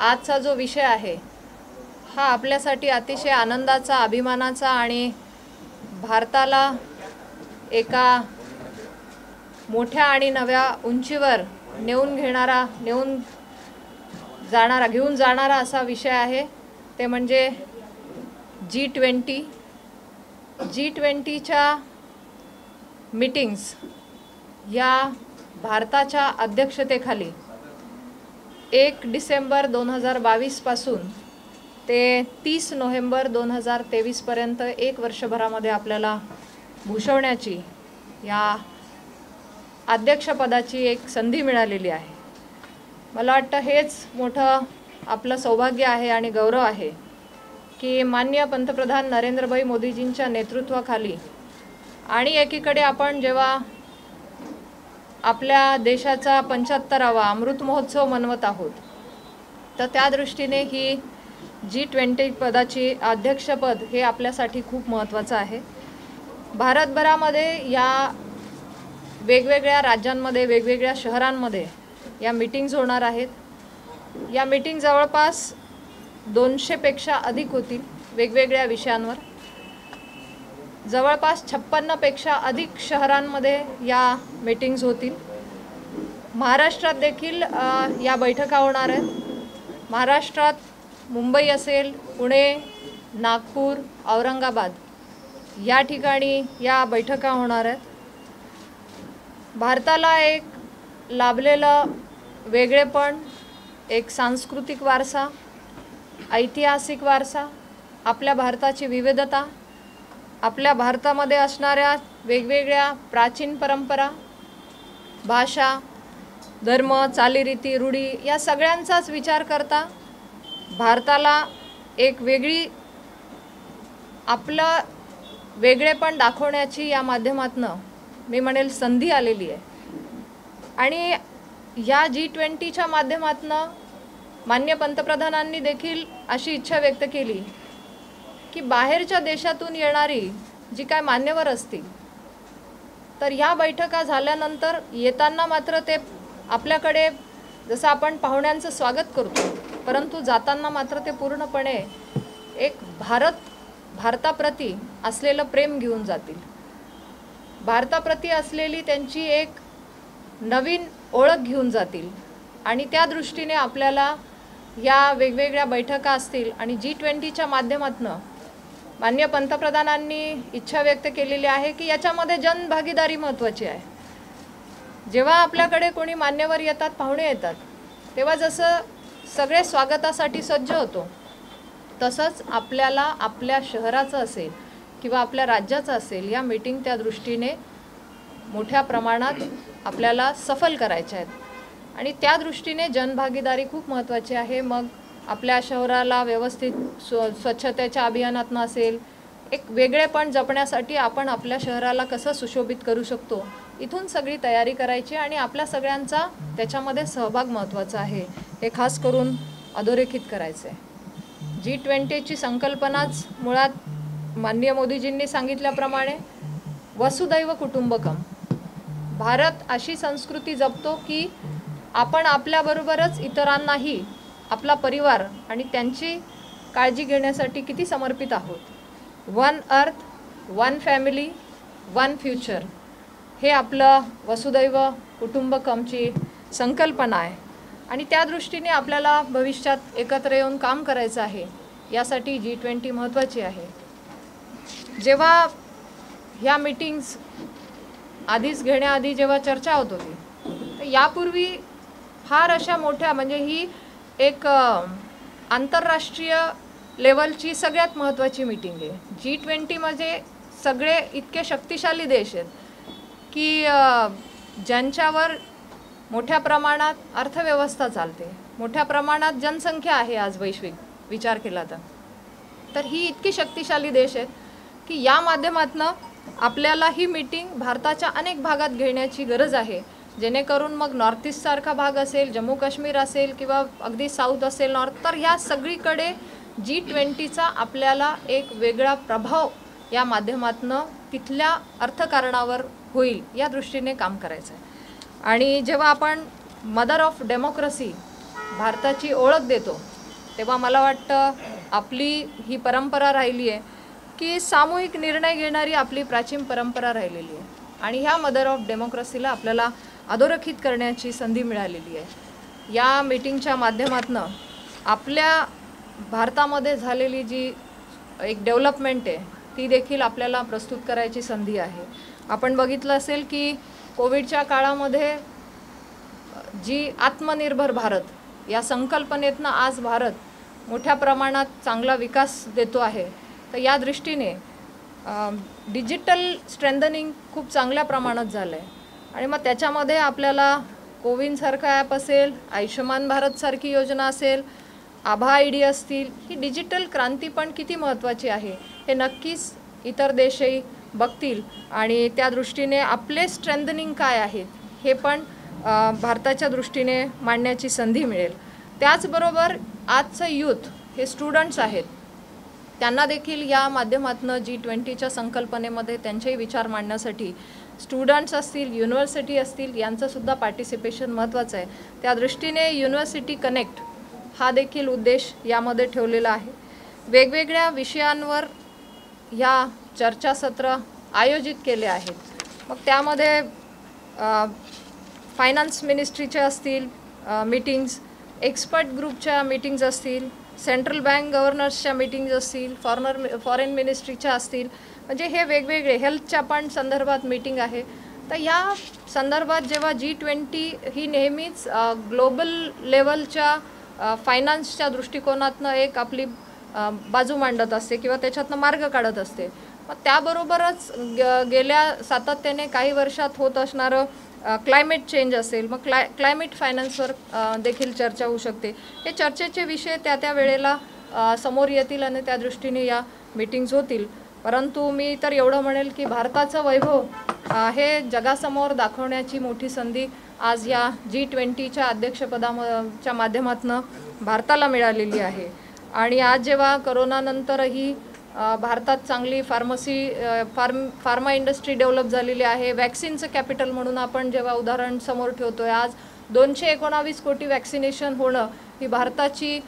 आजचा जो विषय आहे हा आपल्यासाठी अतिशय आनंदाचा, अभिमानाचा आणि भारताला एका मोठ्या आणि नव्या उंचीवर घेऊन जाणारा असा विषय आहे। ते म्हणजे G20। G20च्या मीटिंग्स या भारताच्या अध्यक्षतेखाली 1 डिसेंबर 2022 पासून ते 30 नोव्हेंबर 2023 पर्यंत एक वर्षभरामध्ये आपल्याला भूषवण्याची या अध्यक्षपदाची एक संधी मिळालेली आहे। मला वाटतं हेच मोठं आपलं सौभाग्य आहे आणि गौरव आहे की माननीय पंतप्रधान नरेंद्रभाई मोदीजींच्या नेतृत्वाखाली आणि एकीकडे आपण जेव्हा आपल्या देशाचा 75वा अमृत महोत्सव मनवत आहोत तर त्या दृष्टीने ही G20 पदाची अध्यक्षपद हे आपल्यासाठी खूप महत्त्वाचं आहे। भारतभरामध्ये या वेगवेगळ्या राज्यांमध्ये, वेगवेगळ्या शहरांमध्ये या मीटिंग्स होणार आहेत। या मीटिंग जवळपास 200 पेक्षा अधिक होतील वेगवेगळ्या विषयांवर। जवळपास 56 पेक्षा अधिक शहरांमध्ये या मीटिंग्स होतील। महाराष्ट्रात देखील या बैठका होणार आहेत। महाराष्ट्रात मुंबई असेल, पुणे, नागपूर, औरंगाबाद या ठिकाणी या बैठका होणार आहेत। भारताला एक लाभलेलं वेगळेपण, एक सांस्कृतिक वारसा, ऐतिहासिक वारसा, आपल्या भारताची विविधता, आपल्या भारतामध्ये असणाऱ्या वेगवेगळ्या प्राचीन परंपरा, भाषा, धर्म, चालीरीती, रूढी या सगळ्यांचाच विचार करता भारताला एक आपलं वेगळेपण दाखवण्याची या माध्यमातून मी म्हणेल संधी आलेली आहे। आणि या G20च्या माध्यमातून माननीय पंतप्रधानांनी देखील अशी इच्छा व्यक्त केली की बाहेरच्या देशातून येणारी जी काय मान्यवर असतील तर या बैठका झाल्यानंतर येताना मात्र ते आपल्याकडे जसं आपण पाहुण्यांचं स्वागत करतो, परंतु जाताना मात्र ते पूर्णपणे एक भारताप्रती असलेलं प्रेम घेऊन जातील। भारताप्रती असलेली त्यांची एक नवीन ओळख घेऊन जातील आणि त्या दृष्टीने आपल्याला या वेगवेगळ्या बैठका असतील आणि G20च्या माध्यमातून माननीय पंतप्रधानांनी इच्छा व्यक्त केलेली आहे की याच्यामध्ये जनभागीदारी महत्त्वाची आहे। जेव्हा आपल्याकडे कोणी मान्यवर येतात, पाहुणे येतात, तेव्हा जसं सगळे स्वागतासाठी सज्ज होतो तसंच आपल्याला आपल्या शहराचं असेल किंवा आपल्या राज्याचं असेल या मीटिंग त्या दृष्टीने मोठ्या प्रमाणात आपल्याला सफल करायच्या आहेत आणि त्या दृष्टीने जनभागीदारी खूप महत्त्वाची आहे। मग आपल्या शहराला व्यवस्थित स्वच्छतेच्या अभियानातून असेल, एक वेगळेपण जपण्यासाठी आपण आपल्या शहराला कसं सुशोभित करू शकतो, इथून सगळी तयारी करायची आणि आपल्या सगळ्यांचा त्याच्यामध्ये सहभाग महत्त्वाचा आहे हे खास करून अधोरेखित करायचं आहे। G20ची संकल्पनाच मुळात माननीय मोदीजींनी सांगितल्याप्रमाणे वसुदैव कुटुंबकम। भारत अशी संस्कृती जपतो की आपण आपल्याबरोबरच इतरांनाही आपला परिवार आणि त्यांची काळजी घेण्यासाठी किती समर्पित आहोत। One earth, one family, one future हे आपलं वसुदैव कुटुंबकमची संकल्पना आहे आणि त्या दृष्टीने आपल्याला भविष्यात एकत्र येऊन काम करायचं आहे। यासाठी G20 महत्त्वाची आहे। जेव्हा ह्या मीटिंग्स आधीच घेण्याआधी जेव्हा चर्चा होत होती तर यापूर्वी फार अशा मोठ्या म्हणजे ही एक आंतरराष्ट्रीय लेवलची सगळ्यात महत्त्वाची मीटिंग आहे। G20 मध्ये सगळे इतके शक्तिशाली देश आहेत की ज्यांच्यावर मोठ्या प्रमाणात अर्थव्यवस्था चालते, मोठ्या प्रमाणात जनसंख्या आहे आज वैश्विक विचार केला तर ही इतकी शक्तिशाली देश आहेत की या माध्यमातून आपल्याला ही मीटिंग भारताच्या अनेक भागात घेण्याची गरज आहे, जेणेकरून मग नॉर्थ ईस्ट सारखा भाग असेल, जम्मू काश्मीर असेल किंवा अगदी साऊथ असेल नॉर्थ, तर ह्या सगळीकडे G20चा आपल्याला एक वेगळा प्रभाव या माध्यमातून तिथल्या अर्थकारणावर होईल या दृष्टीने काम करायचं आहे। आणि जेव्हा आपण मदर ऑफ डेमोक्रेसी भारताची ओळख देतो, तेव्हा मला वाटतं आपली ही परंपरा राहिली आहे की सामूहिक निर्णय घेणारी आपली प्राचीन परंपरा राहिलेली आहे आणि ह्या मदर ऑफ डेमोक्रेसीला आपल्याला अधोरेखित करण्याची संधी मिळालेली आहे। या मीटिंगच्या माध्यमातून आपल्या भारतामध्ये झालेली जी एक डेव्हलपमेंट आहे ती देखील आपल्याला प्रस्तुत करायची संधी आहे। आपण बघितलं असेल की कोविडच्या काळामध्ये जी आत्मनिर्भर भारत या संकल्पनेतनं आज भारत मोठ्या प्रमाणात चांगला विकास देतो आहे, तर या दृष्टीने डिजिटल स्ट्रेंथनिंग खूप चांगल्या प्रमाणात झालं आहे आणि मग त्याच्यामध्ये आपल्याला कोविनसारखा ॲप असेल, आयुष्यमान भारतसारखी योजना असेल, आभा ID असतील, ही डिजिटल क्रांती पण किती महत्त्वाची आहे हे नक्कीच इतर देशही बघतील आणि त्या दृष्टीने आपले स्ट्रेंथनिंग काय आहेत हे पण भारताच्या दृष्टीने मांडण्याची संधी मिळेल। त्याचबरोबर आजचं यूथ हे स्टुडंट्स आहेत, त्यांना देखील या माध्यमातून G20च्या संकल्पनेमध्ये त्यांचेही विचार मांडण्यासाठी स्टुडंट्स असतील, युनिव्हर्सिटी असतील, यांचंसुद्धा पार्टिसिपेशन महत्त्वाचं आहे। त्या दृष्टीने युनिव्हर्सिटी कनेक्ट हा देखील उद्देश यामध्ये ठेवलेला आहे। वेगवेगळ्या विषयांवर ह्या चर्चासत्र आयोजित केले आहेत, मग त्यामध्ये फायनान्स मिनिस्ट्रीचे असतील मीटिंग्स, एक्सपर्ट ग्रुपच्या मीटिंग्स असतील, सेंट्रल बँक गव्हर्नर्सच्या मीटिंग्स असतील, फॉरेन मिनिस्ट्रीच्या असतील, म्हणजे हे वेगवेगळे हेल्थच्या पण संदर्भात मीटिंग आहे। तर या संदर्भात जेव्हा G20 ही नेहमीच ग्लोबल लेवलच्या फायनान्सच्या दृष्टिकोनातनं एक आपली बाजू मांडत असते किंवा त्याच्यातनं मार्ग काढत असते, मग त्याबरोबरच गेल्या सातत्याने काही वर्षात होत असणारं क्लायमेट चेंज असेल, मग क्लायमेट फायनान्सवर देखील चर्चा होऊ शकते। हे चर्चेचे विषय त्या वेळेला समोर येतील आणि त्या दृष्टीने या मीटिंग्स होतील। परंतु मी तर एवढं म्हणेल की भारताचं वैभव हे जगासमोर दाखवण्याची मोठी संधी आज या G20च्या अध्यक्षपदाच्या माध्यमातून भारताला मिळालेली आहे आणि आज जेव्हा करोनानंतरही भारतात चांगली फार्मा इंडस्ट्री डेव्हलप झालेली आहे, वॅक्सिनचं कॅपिटल म्हणून आपण जेव्हा उदाहरण समोर ठेवतो आहे, आज 219 कोटी वॅक्सिनेशन होणं ही भारताची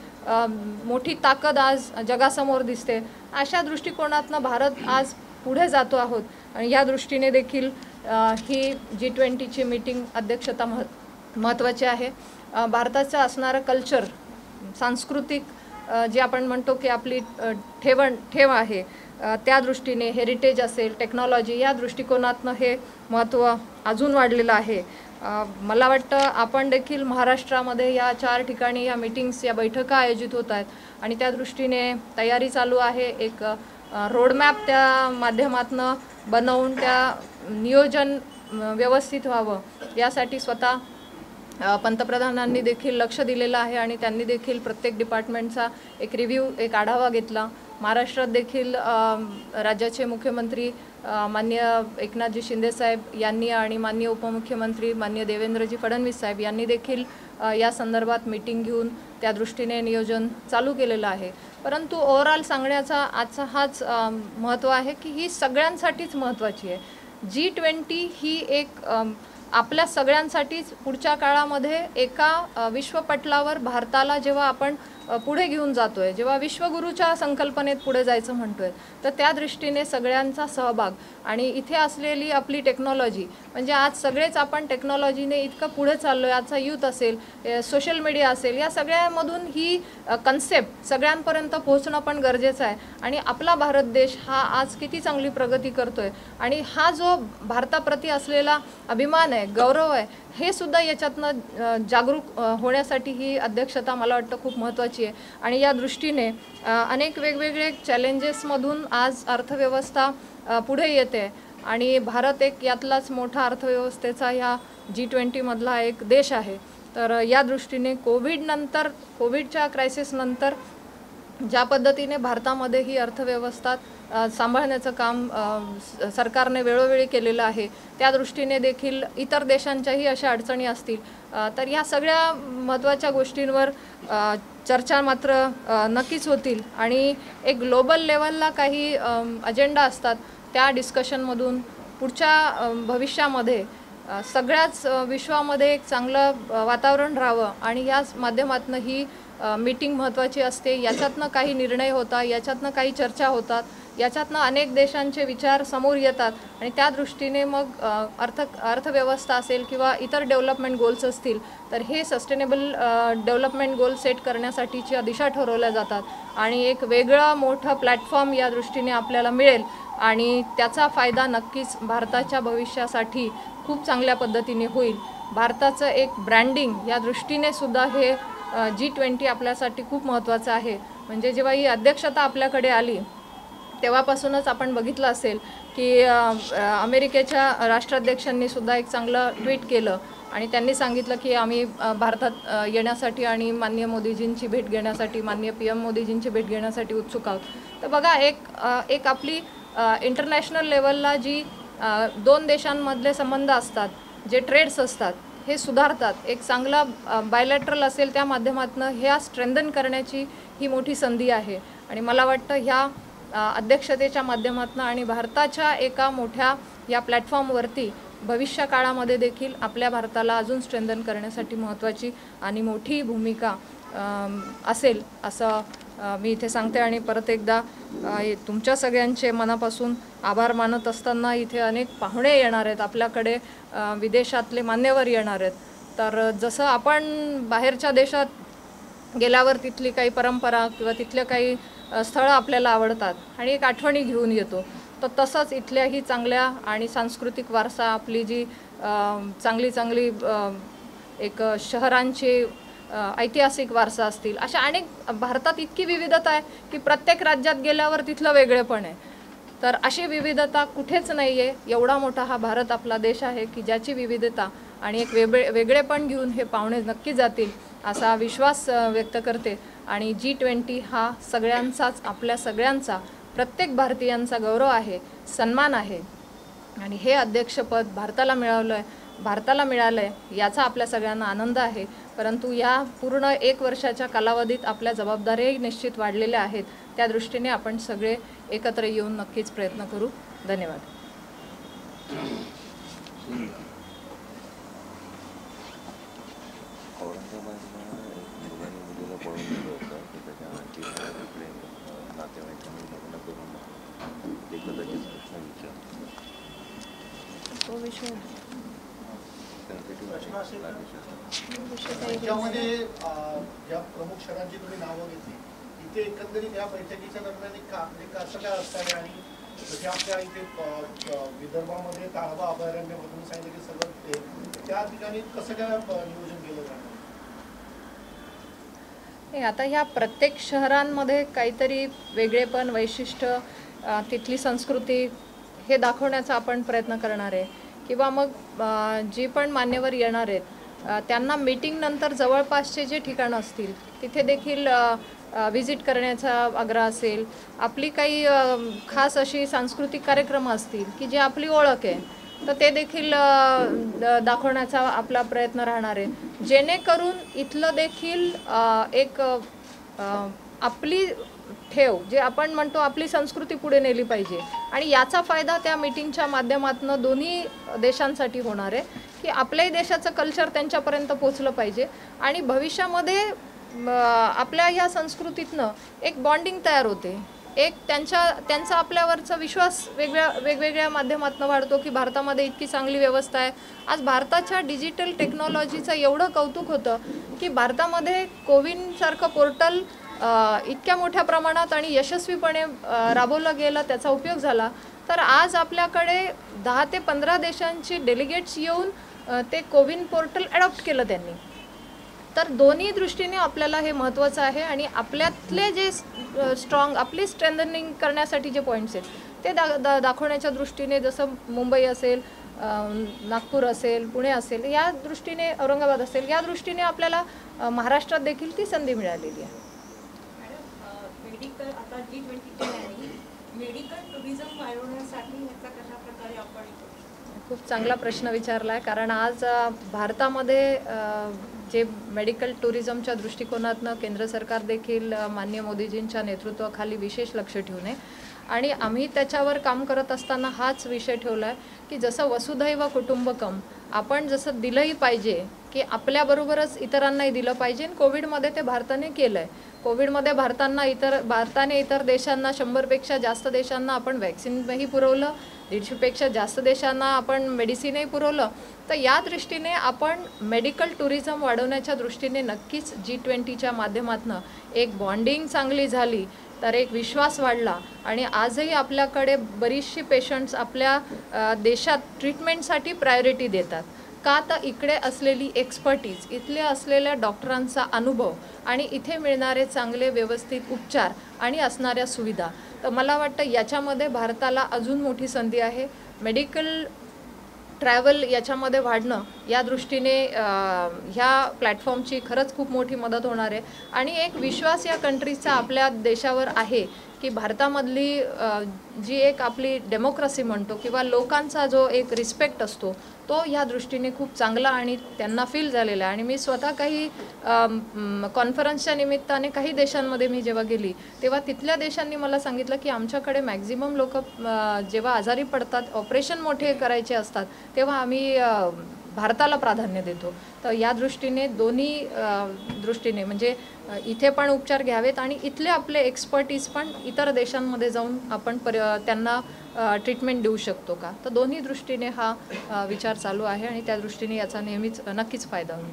मोठी ताकद आज जगासमोर दिसते। अशा दृष्टिकोनातनं भारत आज पुढे जातो आहोत आणि या दृष्टीने देखील ही G20ची मीटिंग अध्यक्षता महत्त्वाची आहे। भारताचं असणारं कल्चर, सांस्कृतिक जे आपण म्हणतो की आपली ठेव आहे, त्या दृष्टीने हेरिटेज असेल, टेक्नॉलॉजी, या दृष्टिकोनातनं हे महत्त्व अजून वाढलेलं आहे। मला वाटतं आपण देखील महाराष्ट्रामध्ये या 4 ठिकाणी या मीटिंग्स, या बैठका आयोजित होत आहेत आणि त्या दृष्टीने तयारी चालू आहे। एक रोडमॅप त्या माध्यमातनं बनवून त्या नियोजन व्यवस्थित व्हावं यासाठी स्वतः पंतप्रधानांनी देखील लक्ष दिलेलं आहे आणि त्यांनी देखील प्रत्येक डिपार्टमेंटचा एक रिव्ह्यू, एक आढावा घेतला। महाराष्ट्रात देखील राज्याचे मुख्यमंत्री माननीय एकनाथजी शिंदेसाहेब यांनी आणि माननीय उपमुख्यमंत्री माननीय देवेंद्रजी फडणवीस साहेब यांनी देखील या संदर्भात मीटिंग घेऊन त्या दृष्टीने नियोजन चालू केलेलं आहे। परंतु ओव्हरऑल सांगण्याचा आजचा हाच महत्त्व आहे की ही सगळ्यांसाठीच महत्त्वाची आहे। G20 ही एक आपल्या सगळ्यांसाठीच पुढच्या काळामध्ये एका विश्वपटलावर भारताला जेव्हा आपण पुढे घेऊन जातोय, जेव्हा विश्वगुरूच्या संकल्पनेत पुढे जायचं म्हणतोय, तर त्या दृष्टीने सगळ्यांचा सहभाग आणि इथे असलेली आपली टेक्नॉलॉजी, म्हणजे आज सगळेच आपण टेक्नॉलॉजीने इतकं पुढे चाललो आहे। आजचा यूथ असेल, सोशल मीडिया असेल, या सगळ्यामधून ही कन्सेप्ट सगळ्यांपर्यंत पोहोचणं पण गरजेचं आहे आणि आपला भारत देश हा आज किती चांगली प्रगती करतोय आणि हा जो भारताप्रती असलेला अभिमान आहे, गौरव आहे, हे सुद्धा याच्यातनं जागरूक होण्यासाठी ही अध्यक्षता मला वाटतं खूप महत्त्वाची आहे आणि या दृष्टीने अनेक वेगवेगळे चॅलेंजेसमधून आज अर्थव्यवस्था पुढे येते आणि भारत एक यातलाच मोठा अर्थव्यवस्थेचा ह्या G20मधला एक देश आहे। तर या दृष्टीने कोविडच्या क्रायसिसनंतर ज्या पद्धतीने भारतामध्ये ही अर्थव्यवस्था सांभाळण्याचं काम सरकारने वेळोवेळी केलेलं आहे, त्या दृष्टीने देखील इतर देशांच्याही अशा अडचणी असतील तर या सगळ्या महत्त्वाच्या गोष्टींवर चर्चा मात्र नक्कीच होतील आणि एक ग्लोबल लेवलला काही अजेंडा असतात, त्या डिस्कशनमधून पुढच्या भविष्यामध्ये सगळ्याच विश्वामध्ये एक चांगलं वातावरण राहावं आणि याच माध्यमातून ही मीटिंग महत्त्वाची असते. याच्यातनं काही निर्णय होतात, याच्यातनं काही चर्चा होतात, याच्यातनं अनेक देशांचे विचार समोर येतात आणि त्या दृष्टीने मग अर्थव्यवस्था असेल किंवा इतर डेव्हलपमेंट गोल्स असतील तर हे सस्टेनेबल डेव्हलपमेंट गोल सेट करण्यासाठीच्या दिशा ठरवल्या जातात आणि एक वेगळं मोठं प्लॅटफॉर्म या दृष्टीने आपल्याला मिळेल आणि त्याचा फायदा नक्कीच भारताच्या भविष्यासाठी खूप चांगल्या पद्धतीने होईल. भारताचं एक ब्रँडिंग या दृष्टीने सुद्धा हे G20 आपल्यासाठी खूप महत्त्वाचं आहे. म्हणजे जेव्हा ही अध्यक्षता आपल्याकडे आली तेव्हापासूनच आपण बघितलं असेल की अमेरिकेच्या राष्ट्राध्यक्षांनी सुद्धा एक चांगलं ट्विट केलं आणि त्यांनी सांगितलं की आम्ही भारतात येण्यासाठी आणि माननीय मोदीजींची भेट घेण्यासाठी, माननीय PM मोदीजींची भेट घेण्यासाठी उत्सुक आहोत. तर बघा एक आपली इंटरनॅशनल लेवलला जी दोन देशांमधले संबंध असतात, जे ट्रेड्स असतात हे सुधारतात. एक चांगला बायलॅटरल असेल त्या माध्यमातून ह्या स्ट्रेंथन करण्याची ही मोठी संधी आहे आणि मला वाटतं ह्या अध्यक्षतेच्या माध्यमातून आणि भारताच्या एका मोठ्या या प्लॅटफॉर्मवरती भविष्य काळामध्ये देखील आपल्या भारताला अजून स्ट्रेंथन करण्यासाठी महत्त्वाची आणि मोठी भूमिका असेल असं मी इथे सांगते. आणि परत एकदा तुमच्या सगळ्यांचे मनापासून आभार मानत असताना इथे अनेक पाहुणे येणार आहेत आपल्याकडे, विदेशातले मान्यवर येणार आहेत. तर जसं आपण बाहेरच्या देशात गेल्यावर तिथली काही परंपरा किंवा तिथले काही स्थळं आपल्याला आवडतात आणि एक आठवणी घेऊन येतो, तर तसंच इथल्याही चांगल्या आणि सांस्कृतिक वारसा आपली जी चांगली एक शहरांची ऐतिहासिक वारसा असतील, अशा अनेक भारतात इतकी विविधता आहे की प्रत्येक राज्यात गेल्यावर तिथलं वेगळेपण आहे. तर अशी विविधता कुठेच नाही आहे. एवढा मोठा हा भारत आपला देश आहे की ज्याची विविधता आणि एक वेगळेपण घेऊन हे पाहुणे नक्की जातील असा विश्वास व्यक्त करते. आणि G20 हा सगळ्यांचाच, आपल्या सगळ्यांचा, प्रत्येक भारतीयांचा गौरव आहे, सन्मान आहे आणि हे अध्यक्षपद भारताला मिळालं आहे याचा आपल्या सगळ्यांना आनंद आहे. परंतु या पूर्ण 1 वर्षाच्या कालावधीत आपल्या जबाबदाऱ्याही निश्चित वाढलेल्या आहेत. त्या दृष्टीने आपण सगळे एकत्र येऊन नक्कीच प्रयत्न करू. धन्यवाद. त्याच्यामध्ये ज्या प्रमुख शहरांची तुम्ही नावं घेतली इथे एकंदरीत या बैठकीच्या दरम्यान कसं काय असणार आणि जसे आपल्या इथे विदर्भामध्ये ताळोबा अभयारण्यमधून सांगितलं की सगळं ते त्या ठिकाणी कसं काय नियोजन केलं जाणार? आता ह्या प्रत्येक शहरांमध्ये काहीतरी वेगळेपण, वैशिष्ट्य, तिथली संस्कृती हे दाखवण्याचा आपण प्रयत्न करणार आहे. किंवा मग जी पण मान्यवर येणार आहेत त्यांना मीटिंग नंतर जवळपासचे जे ठिकाणं असतील तिथे देखील व्हिजिट करण्याचा आग्रह असेल. आपली काही खास अशी सांस्कृतिक कार्यक्रम असतील की जे आपली ओळख आहे तर ते देखील दाखवण्याचा आपला प्रयत्न राहणार आहे, जेणेकरून इथलं देखील एक आपली ठेव, जे आपण म्हणतो आपली संस्कृती पुढे नेली पाहिजे आणि याचा फायदा त्या मीटिंगच्या माध्यमातून दोन्ही देशांसाठी होणार आहे की आपल्याही देशाचं कल्चर त्यांच्यापर्यंत पोचलं पाहिजे आणि भविष्यामध्ये आपल्या ह्या संस्कृतीतनं एक बॉन्डिंग तयार होते. एक त्यांचा आपल्यावरचा विश्वास वेगवेगळ्या माध्यमातून वाढतो की भारतामध्ये इतकी चांगली व्यवस्था आहे. आज भारताच्या डिजिटल टेक्नॉलॉजीचं एवढं कौतुक होतं की भारतामध्ये कोविनसारखं पोर्टल इतक्या मोठ्या प्रमाणात आणि यशस्वीपणे राबवलं गेलं, त्याचा उपयोग झाला. तर आज आपल्याकडे 10 ते 15 देशांची डेलिगेट्स येऊन ते कोविन पोर्टल ॲडॉप्ट केलं त्यांनी. तर दोन्ही दृष्टीने आपल्याला हे महत्त्वाचं आहे आणि आपल्यातले जे स्ट्रॉंग, आपली स्ट्रेंथनिंग करण्यासाठी जे पॉईंट्स आहेत ते दाखवण्याच्या दृष्टीने, जसं मुंबई असेल, नागपूर असेल, पुणे असेल, या दृष्टीने, औरंगाबाद असेल, या दृष्टीने आपल्याला महाराष्ट्रात देखील ती संधी मिळालेली आहे. मेडिकल आता G20 मेडिकल टुरिझम वाढवण्यासाठी याचा कशा प्रकारे आपण खूप चांगला प्रश्न विचारला आहे. कारण आज भारतामध्ये जे मेडिकल टुरिझमच्या दृष्टिकोनातनं केंद्र सरकार देखील माननीय मोदीजींच्या नेतृत्वाखाली विशेष लक्ष ठेवून आहे आणि आम्ही त्याच्यावर काम करत असताना हाच विषय ठेवला आहे की जसं वसुधैव कुटुंबकम आपण जसं दिलंही पाहिजे की आपल्याबरोबरच इतरांनाही दिलं पाहिजे. कोविडमध्ये ते भारताने केलं आहे. कोविडमध्ये भारताने इतर देशांना 100पेक्षा जास्त देशांना आपण वॅक्सिनही पुरवलं, 150पेक्षा जास्त देशांना आपण मेडिसिनही पुरवलं. तर या दृष्टीने आपण मेडिकल टुरिझम वाढवण्याच्या दृष्टीने नक्कीच G20च्या माध्यमातून एक बॉन्डिंग चांगली झाली तर एक विश्वास वाढला. आणि आजही आपल्याकडे बरीचशी पेशंट्स आपल्या देशात ट्रीटमेंटसाठी प्रायोरिटी देतात का, तर इकडे असलेली एक्सपर्टीज, इथले असलेल्या डॉक्टरांचा अनुभव आणि इथे मिळणारे चांगले व्यवस्थित उपचार आणि असणाऱ्या सुविधा. तर मला वाटतं याच्यामध्ये भारताला अजून मोठी संधी आहे. मेडिकल ट्रॅव्हल याच्यामध्ये वाढणं या दृष्टीने ह्या प्लॅटफॉर्मची खरंच खूप मोठी मदत होणार आहे. आणि एक विश्वास या कंट्रीजचा आपल्या देशावर आहे की भारतामधली जी एक आपली डेमोक्रेसी म्हणतो किंवा लोकांचा जो एक रिस्पेक्ट असतो तो ह्या दृष्टीने खूप चांगला आणि त्यांना फील झालेला आहे. आणि मी स्वतः काही कॉन्फरन्सच्या निमित्ताने काही देशांमध्ये मी जेव्हा गेली तेव्हा तिथल्या देशांनी मला सांगितलं की आमच्याकडे मॅक्झिमम लोक जेव्हा आजारी पडतात, ऑपरेशन मोठे करायचे असतात, तेव्हा आम्ही भारताला प्राधान्य देतो. तर या दृष्टीने दोन्ही दृष्टीने म्हणजे इथे पण उपचार घ्यावेत आणि इथले आपले एक्सपर्टीज पण इतर देशांमध्ये जाऊन आपण त्यांना ट्रीटमेंट देऊ शकतो का, तर दोन्ही दृष्टीने हा विचार चालू आहे आणि त्या दृष्टीने याचा नक्कीच फायदा होईल.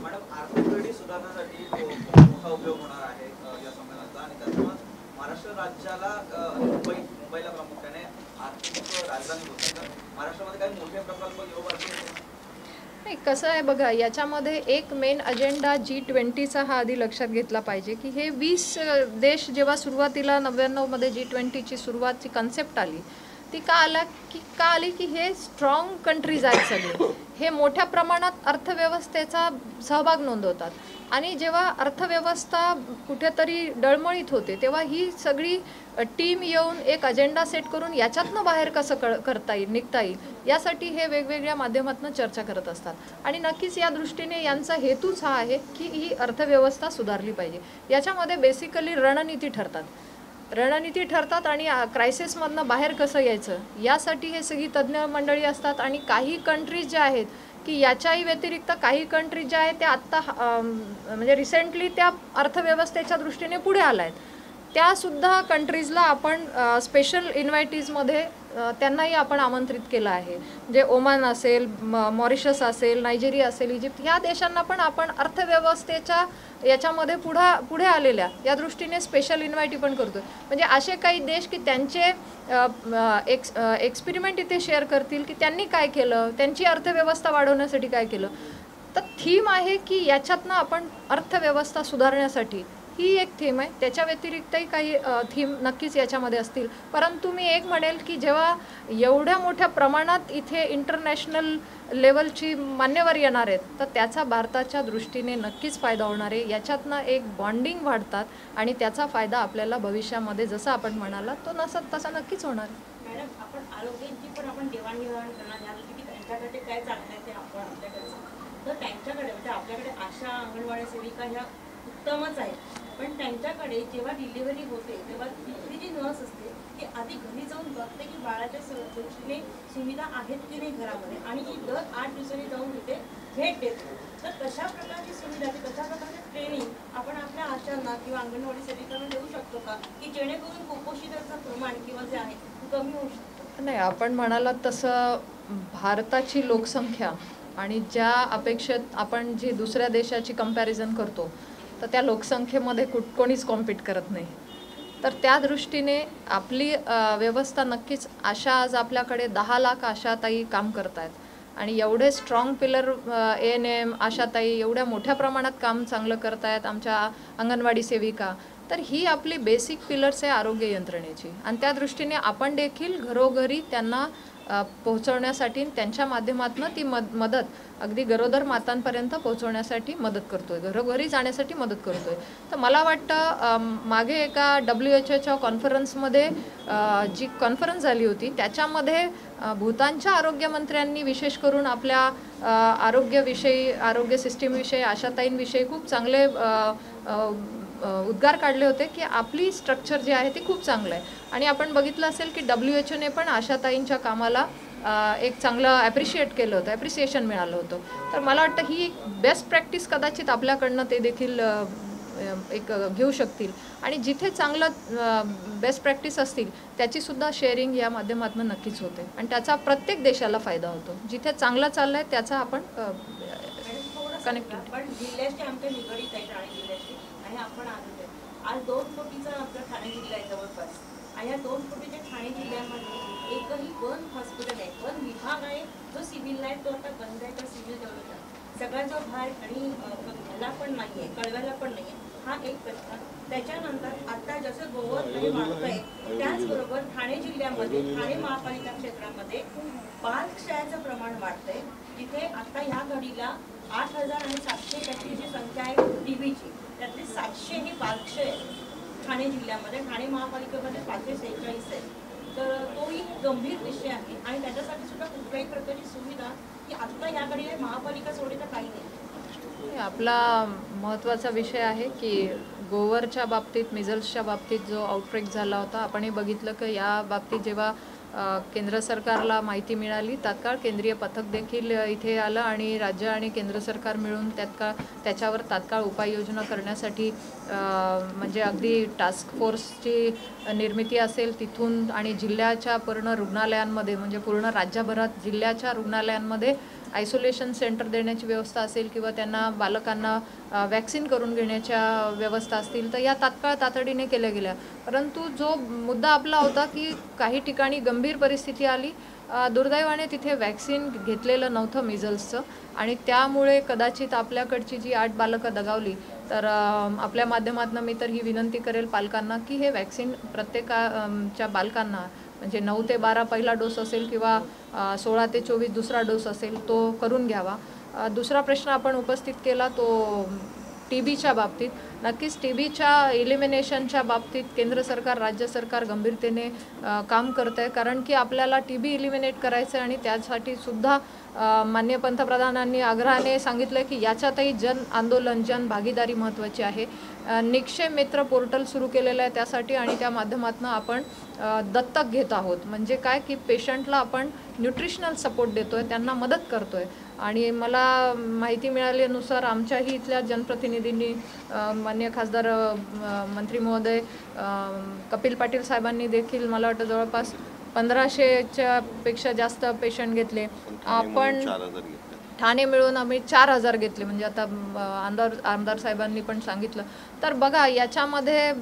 मॅडम, आर्थिक पिढी सुधारण्यासाठी मोठा उपयोग होणार आहे या संमेलनाचा आणि त्याच्यामुळे महाराष्ट्र राज्याला मुंबईला प्रामुख्याने आर्थिक राजधानी होते. तर महाराष्ट्रामध्ये काही मोठे प्रकल्प येऊ नाही, कसं आहे बघा, याच्यामध्ये एक मेन अजेंडा G20चा हा आधी लक्षात घेतला पाहिजे की हे 20 देश जेव्हा सुरुवातीला 99मध्ये G20ची सुरुवातची कन्सेप्ट आली ती का आली की हे स्ट्रॉंग कंट्रीज आहेत सगळे, हे मोठ्या प्रमाणात अर्थव्यवस्थेचा सहभाग नोंदवतात आणि जेव्हा अर्थव्यवस्था कुठेतरी डळमळीत होते तेव्हा ही सगळी टीम येऊन एक अजेंडा सेट करून याच्यातनं बाहेर कसं निघता येईल यासाठी हे वेगवेगळ्या माध्यमातून चर्चा करत असतात. आणि नक्कीच या दृष्टीने यांचा हेतूच हा आहे की ही अर्थव्यवस्था सुधारली पाहिजे. याच्यामध्ये बेसिकली रणनीती ठरतात आणि क्रायसिसमधनं बाहेर कसं यायचं यासाठी हे सगळी तज्ज्ञ मंडळी असतात. आणि काही कंट्रीज ज्या आहेत की याच्याही व्यतिरिक्त काही कंट्रीज ज्या आहेत त्या आत्ता म्हणजे रिसेंटली त्या अर्थव्यवस्थेच्या दृष्टीने पुढे आल्या आहेत, त्यासुद्धा कंट्रीजला आपण स्पेशल इन्व्हायटीजमध्ये त्यांनाही आपण आमंत्रित केलं आहे. जे ओमान असेल, मॉरिशस असेल, नायजेरिया असेल, इजिप्त, ह्या देशांना पण आपण अर्थव्यवस्थेच्या याच्यामध्ये पुढे आलेल्या या दृष्टीने स्पेशल इन्व्हायटी पण करतो. म्हणजे असे काही देश की त्यांचे एक्सपेरिमेंट इथे शेअर करतील की त्यांनी काय केलं, त्यांची अर्थव्यवस्था वाढवण्यासाठी काय केलं. तर थीम आहे की याच्यातनं आपण अर्थव्यवस्था सुधारण्यासाठी ही एक थीम आहे. त्याच्या व्यतिरिक्तही काही थीम नक्कीच याच्यामध्ये असतील. परंतु मी एक म्हणेल की जेव्हा एवढ्या मोठ्या प्रमाणात इथे इंटरनॅशनल लेवलची मान्यवर येणार आहेत तर त्याचा भारताच्या दृष्टीने नक्कीच फायदा होणार आहे. याच्यातनं एक बॉन्डिंग वाढतात आणि त्याचा फायदा आपल्याला भविष्यामध्ये जसं आपण म्हणाला तो तसा नक्कीच होणार आहे. मॅडम, आपण आरोग्याची पण आपण देवाणघेवाण करणार याल की त्यांच्याकडे काय चाललं आहे ते आपण आपल्याकडे, तर त्यांच्याकडे म्हणजे आपल्याकडे आशा, अंगणवाडी सेविका ह्या उत्तमच आहेत, पण त्यांच्याकडे जेव्हा डिलिव्हरी होते तेव्हा तिथली जी नर्स असते ती आधी घरी जाऊन बघते की बाळाच्या दृष्टीने सुविधा आहेत की नाही घरामध्ये आणि ती दर 8 दिवसांनी जाऊन तिथे भेट देते. तर कशा प्रकारची सुविधा, कशा प्रकारची ट्रेनिंग आपण आपल्या आशांना किंवा अंगणवाडी सेविकांना देऊ शकतो का की जेणेकरून कुपोषितांचं प्रमाण किंवा जे आहे कमी होऊ शकतं? नाही, आपण म्हणालात तसं भारताची लोकसंख्या आणि ज्या अपेक्षेत आपण जी दुसऱ्या देशाची कंपॅरिझन करतो तर त्या लोकसंख्येमध्ये कोणीच कॉम्पीट करत नाही. तर त्या दृष्टीने आपली व्यवस्था नक्कीच आशा आज आपल्याकडे 10 लाख आशाताई काम करत आहेत आणि एवढे स्ट्रॉंग पिलर ANM आशाताई एवढ्या मोठ्या प्रमाणात काम चांगलं करत आहेत, आमच्या अंगणवाडी सेविका. तर ही आपली बेसिक पिलर्स आहे आरोग्य यंत्रणेची आणि त्या दृष्टीने आपण देखील घरोघरी त्यांना पोहोचवण्यासाठी त्यांच्या माध्यमातून ती मदत अगदी गरोदर मातांपर्यंत पोहोचवण्यासाठी मदत करतोय, घरोघरी जाण्यासाठी मदत करतोय. तर मला वाटतं मागे एका WHOच्या कॉन्फरन्समध्ये जी कॉन्फरन्स झाली होती त्याच्यामध्ये भूतानच्या आरोग्यमंत्र्यांनी विशेष करून आपल्या आरोग्य सिस्टीमविषयी, आशाताईंविषयी खूप चांगले उद्गार काढले होते की आपली स्ट्रक्चर जे आहे ते खूप चांगलं आहे. आणि आपण बघितलं असेल की WHO ने पण आशाताईंच्या कामाला एक चांगलं ॲप्रिशिएट केलं होतं, ॲप्रिसिएशन मिळालं होतं. तर मला वाटतं ही बेस्ट प्रॅक्टिस कदाचित आपल्याकडनं ते देखील एक घेऊ शकतील. आणि जिथे चांगलं बेस्ट प्रॅक्टिस असतील त्याचीसुद्धा शेअरिंग या माध्यमातून नक्कीच होते आणि त्याचा प्रत्येक देशाला फायदा होतो. जिथे चांगलं चाललं आहे त्याचा आपण कनेक्ट होतो. पण जिल्ह्याशी आमच्या निगडीत आहे ठाणे जिल्ह्याशी आणि आपण आज 2 कोटीचा आपला ठाणे जिल्हा आहे जवळपास. आणि या 2 कोटीच्या ठाणे जिल्ह्यामध्ये एकही वन हॉस्पिटल आहे, वन विभाग आहे जो सिव्हिल आहे तो आता बंद आहे. तर सिव्हिल डेव्हलपमेंट सगळा जो भार आणि ह्याला पण नाही आहे, कळव्याला पण नाही आहे, हा एक प्रश्न. त्याच्यानंतर आता जसं गोवर वाढतंय त्याचबरोबर ठाणे जिल्ह्यामध्ये ठाणे महापालिका क्षेत्रामध्ये बालक्षयाचं प्रमाण वाढतंय. जिथे आता ह्या घडीला 8,700 त्याची जी संख्या आहे टीबीची, त्यातली 700 ही बालक्षय ठाणे जिल्ह्यामध्ये. ठाणे महापालिकेमध्ये 546 आहे. तर तोही गंभीर विषय आहे आणि त्याच्यासाठी सुद्धा कुठल्याही प्रकारची सुविधा की आत्ता या घडीला महापालिका सोडली तर काही नाही. आपला महत्त्वाचा विषय आहे की गोवरच्या बाबतीत, मिझल्सच्या बाबतीत जो आउटब्रेक झाला होता, आपणही बघितलं की या बाबतीत जेव्हा केंद्र सरकारला माहिती मिळाली तात्काळ केंद्रीय पथक देखील इथे आलं आणि राज्य आणि केंद्र सरकार मिळून त्याच्यावर तात्काळ उपाययोजना करण्यासाठी म्हणजे अगदी टास्क फोर्सची निर्मिती असेल तिथून आणि जिल्ह्याच्या पूर्ण रुग्णालयांमध्ये म्हणजे पूर्ण राज्यभरात जिल्ह्याच्या रुग्णालयांमध्ये आयसोलेशन सेंटर देण्याची व्यवस्था असेल किंवा त्यांना बालकांना वॅक्सिन करून घेण्याच्या व्यवस्था असतील तर या तात्काळ तातडीने केल्या गेल्या. परंतु जो मुद्दा आपला होता की काही ठिकाणी गंभीर परिस्थिती आली, दुर्दैवाने तिथे वॅक्सिन घेतलेलं नव्हतं मिझल्सचं आणि त्यामुळे कदाचित आपल्याकडची जी 8 बालकं दगावली. तर आपल्या माध्यमातून मी तर ही विनंती करेल पालकांना की हे वॅक्सिन प्रत्येकाच्या बालकांना म्हणजे 9 ते 12 पहिला डोस असेल किंवा 16 ते 24 दुसरा डोस असेल तो करून घ्यावा. दुसरा प्रश्न आपण उपस्थित केला तो टीबीच्या बाबतीत. नक्कीच टीबीच्या इलिमिनेशनच्या बाबतीत केंद्र सरकार राज्य सरकार गंभीरतेने काम करत आहे कारण की आपल्याला टीबी इलिमिनेट करायचं आहे आणि त्यासाठी सुद्धा माननीय पंतप्रधानांनी आग्रहाने सांगितलं की याच्यातही जन आंदोलन जन भागीदारी महत्त्वाची आहे. निक्षय मित्र पोर्टल सुरू केलेलं आहे त्यासाठी आणि त्या माध्यमातून आपण दत्तक घेत आहोत. म्हणजे काय की पेशंटला आपण न्यूट्रिशनल सपोर्ट देतो आहे, त्यांना मदत करतो आहे. आणि मला माहिती मिळाल्यानुसार आमच्याही इथल्या जनप्रतिनिधींनी माननीय खासदार मंत्री महोदय कपिल पाटील साहेबांनी देखील मला वाटतं जवळपास 1500च्या पेक्षा जास्त पेशंट घेतले. आपण ठाणे मिळून आम्ही 4,000 घेतले म्हणजे आता आमदार साहेबांनी पण सांगितलं. तर बघा याच्यामध्ये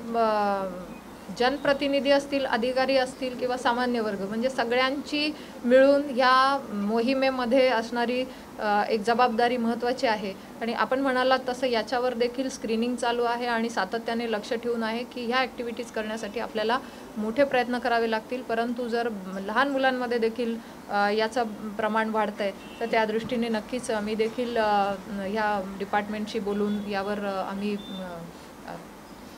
जनप्रतिनिधी असतील, अधिकारी असतील किंवा सामान्य वर्ग म्हणजे सगळ्यांची मिळून ह्या मोहिमेमध्ये असणारी एक जबाबदारी महत्त्वाची आहे. आणि आपण म्हणालात तसं याच्यावर देखील स्क्रीनिंग चालू आहे आणि सातत्याने लक्ष ठेवून आहे की ह्या ॲक्टिव्हिटीज करण्यासाठी आपल्याला मोठे प्रयत्न करावे लागतील. परंतु जर लहान मुलांमध्ये देखील याचं प्रमाण वाढतं आहे तर त्या दृष्टीने नक्कीच आम्ही देखील ह्या डिपार्टमेंटशी बोलून यावर आम्ही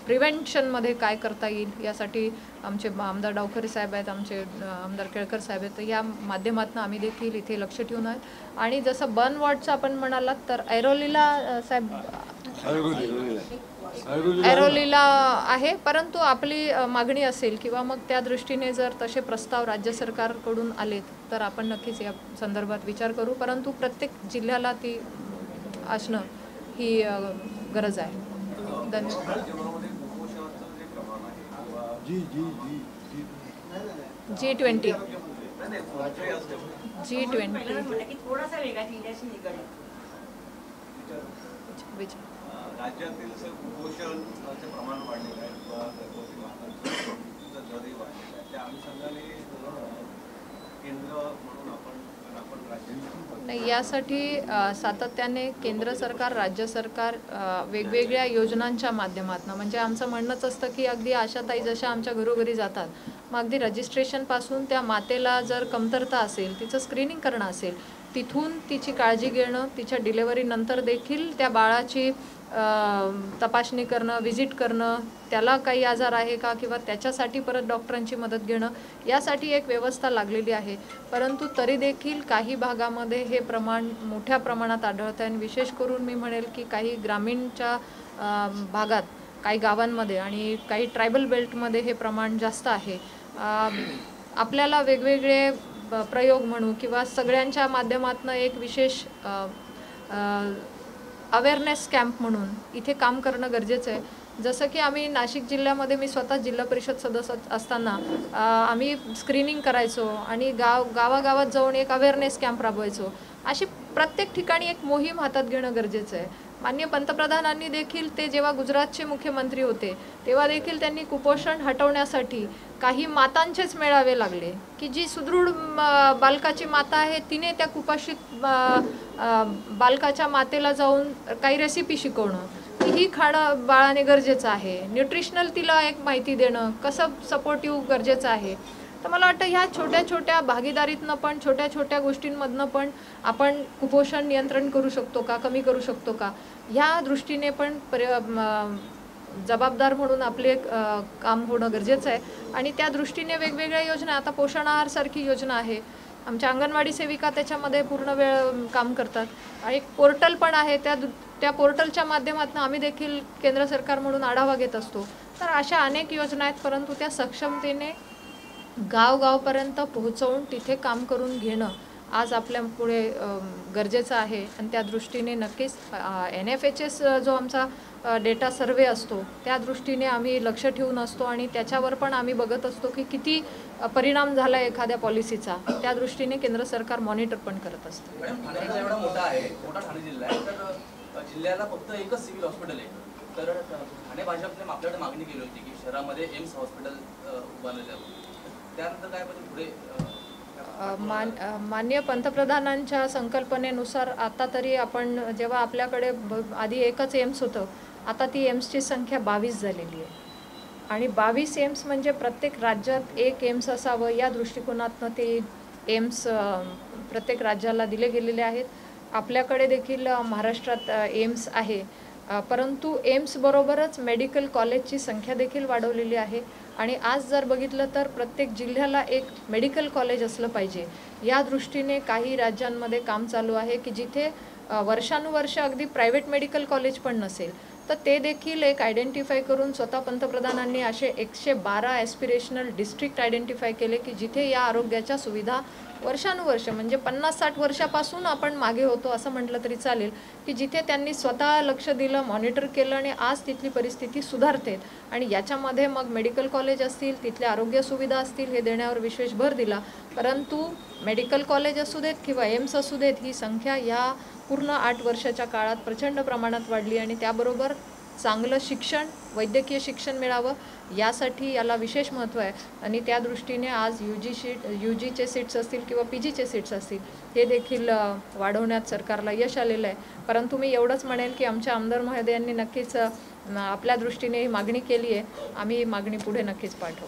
प्रिव्हेंशनमध्ये काय करता येईल यासाठी आमचे आमदार डावखरे साहेब आहेत, आमचे आमदार केळकर साहेब आहेत, तर या माध्यमातून आम्ही देखील इथे लक्ष ठेवून आहेत. आणि जसं बर्न वॉर्डचं आपण म्हणालात तर ऐरोलीला साहेब ऐरोलीला आहे. परंतु आपली मागणी असेल किंवा मग त्या दृष्टीने जर तसे प्रस्ताव राज्य सरकारकडून आलेत तर आपण नक्कीच या संदर्भात विचार करू. परंतु प्रत्येक जिल्ह्याला ती असणं ही गरज आहे. धन्यवाद. G20 थोडासा वेगळा जिल्ह्याशी निगडीत राज्यातील कुपोषणाचे प्रमाण वाढलेलं आहे किंवा गर्भवती मातांचं दरही वाढलेलं आहे. त्या अनुषंगाने केंद्र म्हणून आपण नाही यासाठी सातत्याने केंद्र सरकार राज्य सरकार वेगवेगळ्या योजनांच्या माध्यमातून म्हणजे आमचं म्हणणंच असतं की अगदी आशाताई जशा आमच्या घरोघरी जातात मग अगदी रजिस्ट्रेशनपासून त्या मातेला जर कमतरता असेल तिचं स्क्रीनिंग करणं असेल तिथून तिची काळजी घेणं तिच्या डिलेव्हरीनंतर देखील त्या बाळाची तपासणी करणं व्हिजिट करणं त्याला काही आजार आहे का किंवा त्याच्यासाठी परत डॉक्टरांची मदत घेणं यासाठी एक व्यवस्था लागलेली आहे. परंतु तरी देखील काही भागामध्ये हे प्रमाण मोठ्या प्रमाणात आढळतं आहे आणि विशेष करून मी म्हणेल की काही ग्रामीणच्या भागात काही गावांमध्ये आणि काही ट्रायबल बेल्टमध्ये हे प्रमाण जास्त आहे. आपल्याला वेगवेगळे प्रयोग म्हणू किंवा सगळ्यांच्या माध्यमातून एक विशेष अवेअरनेस कॅम्प म्हणून इथे काम करणं गरजेचं आहे. जसं की आम्ही नाशिक जिल्ह्यामध्ये मी स्वतः जिल्हा परिषद सदस्य असताना आम्ही स्क्रीनिंग करायचो आणि गावागावात जाऊन एक अवेअरनेस कॅम्प राबवायचो. अशी प्रत्येक ठिकाणी एक मोहीम हातात घेणं गरजेचं आहे. माननीय पंतप्रधानांनी देखील ते जेव्हा गुजरातचे मुख्यमंत्री होते तेव्हा देखील त्यांनी कुपोषण हटवण्यासाठी काही मातांचेच मेळावे लागले की जी सुदृढ बालकाची माता आहे तिने त्या कुपोषित बालकाच्या मातेला जाऊन काही रेसिपी शिकवणं, ही खाणं बाळाने गरजेचं आहे, न्यूट्रिशनल तिला एक माहिती देणं, कसं सपोर्टिव्ह गरजेचं आहे. तर मला वाटतं ह्या छोट्या छोट्या भागीदारीतनं पण छोट्या छोट्या गोष्टींमधनं पण आपण कुपोषण नियंत्रण करू शकतो का, कमी करू शकतो का, ह्या दृष्टीने पण जबाबदार म्हणून आपले काम होणं गरजेचं आहे. आणि त्या दृष्टीने वेगवेगळ्या योजना, आता पोषण आहारसारखी योजना आहे, आमच्या अंगणवाडी सेविका त्याच्यामध्ये पूर्ण वेळ काम करतात आणि एक पोर्टल पण आहे, त्या पोर्टलच्या माध्यमातून आम्ही देखील केंद्र सरकार म्हणून आढावा घेत असतो. तर अशा अनेक योजना आहेत, परंतु त्या सक्षमतेने गावगावपर्यंत पोहोचवून तिथे काम करून घेणं आज आपल्या पुढे गरजेचं आहे. आणि त्या दृष्टीने नक्कीच NFHS जो आमचा डेटा सर्वे असतो त्या दृष्टीने आम्ही लक्ष ठेवून असतो आणि त्याच्यावर पण आम्ही बघत असतो की किती परिणाम झाला एखाद्या पॉलिसीचा. त्या दृष्टीने केंद्र सरकार मॉनिटर पण करत असतं. मॅडम, ठाणे जिल्हा एवढा मोठा आहे, मोठा ठाणे जिल्हा आहे, तर जिल्ह्याला फक्त एकच सिव्हिल हॉस्पिटल आहे. तर ठाणे भाजपने आपल्याकडे मागणी केली होती की शहरामध्ये एम्स हॉस्पिटल उभारले जावं. त्यानंतर काय पुढे माननीय पंतप्रधानांच्या संकल्पनेनुसार आता तरी आपण जेव्हा आपल्याकडे आधी एकच एम्स होतं, आता ती एम्सची संख्या 22 झालेली आहे आणि 22 एम्स म्हणजे प्रत्येक राज्यात एक एम्स असावं या दृष्टिकोनातनं ते एम्स प्रत्येक राज्याला दिले गेलेले आहेत. आपल्याकडे देखील महाराष्ट्रात एम्स आहे, परंतु एम्सबरोबरच मेडिकल कॉलेजची संख्या देखील वाढवलेली आहे आणि आज जर बघितलं तर प्रत्येक जिल्ह्याला एक मेडिकल कॉलेज असलं पाहिजे या दृष्टीने काही राज्यांमध्ये काम चालू आहे की जिथे वर्षानुवर्ष अगदी प्रायव्हेट मेडिकल कॉलेज पण नसेल, तर ते देखील एक आयडेंटिफाय करून स्वतः पंतप्रधानांनी असे 112 ॲस्पिरेशनल डिस्ट्रिक्ट आयडेंटिफाय केले की जिथे या आरोग्याच्या सुविधा वर्षानुवर्ष म्हणजे 50-60 वर्षापासून आपण मागे होतो असं म्हटलं तरी चालेल, की जिथे त्यांनी स्वतः लक्ष दिलं, मॉनिटर केलं आणि आज तिथली परिस्थिती सुधारते. आणि याच्यामध्ये मग मेडिकल कॉलेज असतील, तिथल्या आरोग्य सुविधा असतील, हे देण्यावर विशेष भर दिला. परंतु मेडिकल कॉलेज असू देत किंवा एम्स असू देत, ही संख्या या पूर्ण 8 वर्षाच्या काळात प्रचंड प्रमाणात वाढली आणि त्याबरोबर चांगलं शिक्षण, वैद्यकीय शिक्षण मिळावं यासाठी याला विशेष महत्त्व आहे. आणि त्या दृष्टीने आज UGचे सीट्स असतील किंवा PGचे सीट्स असतील हे देखील वाढवण्यात सरकारला यश आलेलं आहे. परंतु मी एवढंच म्हणेल की आमच्या आमदार महोदयांनी नक्कीच आपल्या दृष्टीने ही मागणी केली आहे, आम्ही मागणी पुढे नक्कीच पाठवू.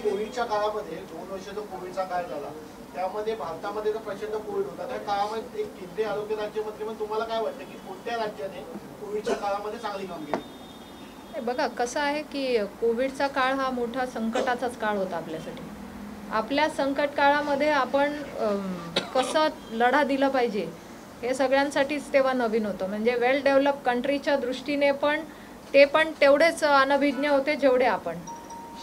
कोविडच्या काळामध्ये 2 वर्ष जो कोविडचा काळ झाला त्यामध्ये भारतामध्ये तर प्रचंड कोविड होता, त्या काळामध्ये एक केंद्रीय आरोग्य राज्यमंत्री म्हणून तुम्हाला काय वाटतं की कोणत्या राज्याने कोविडच्या काळामध्ये चांगली कामगिरी? बघा कसं आहे की कोविडचा काळ हा मोठा संकटाचाच काळ होता आपल्यासाठी. आपल्या संकट काळामध्ये आपण कसं लढा दिला पाहिजे हे सगळ्यांसाठीच तेव्हा नवीन होतं. म्हणजे वेल डेव्हलप कंट्रीच्या दृष्टीने पण ते पण तेवढेच अनभिज्ञ होते जेवढे आपण.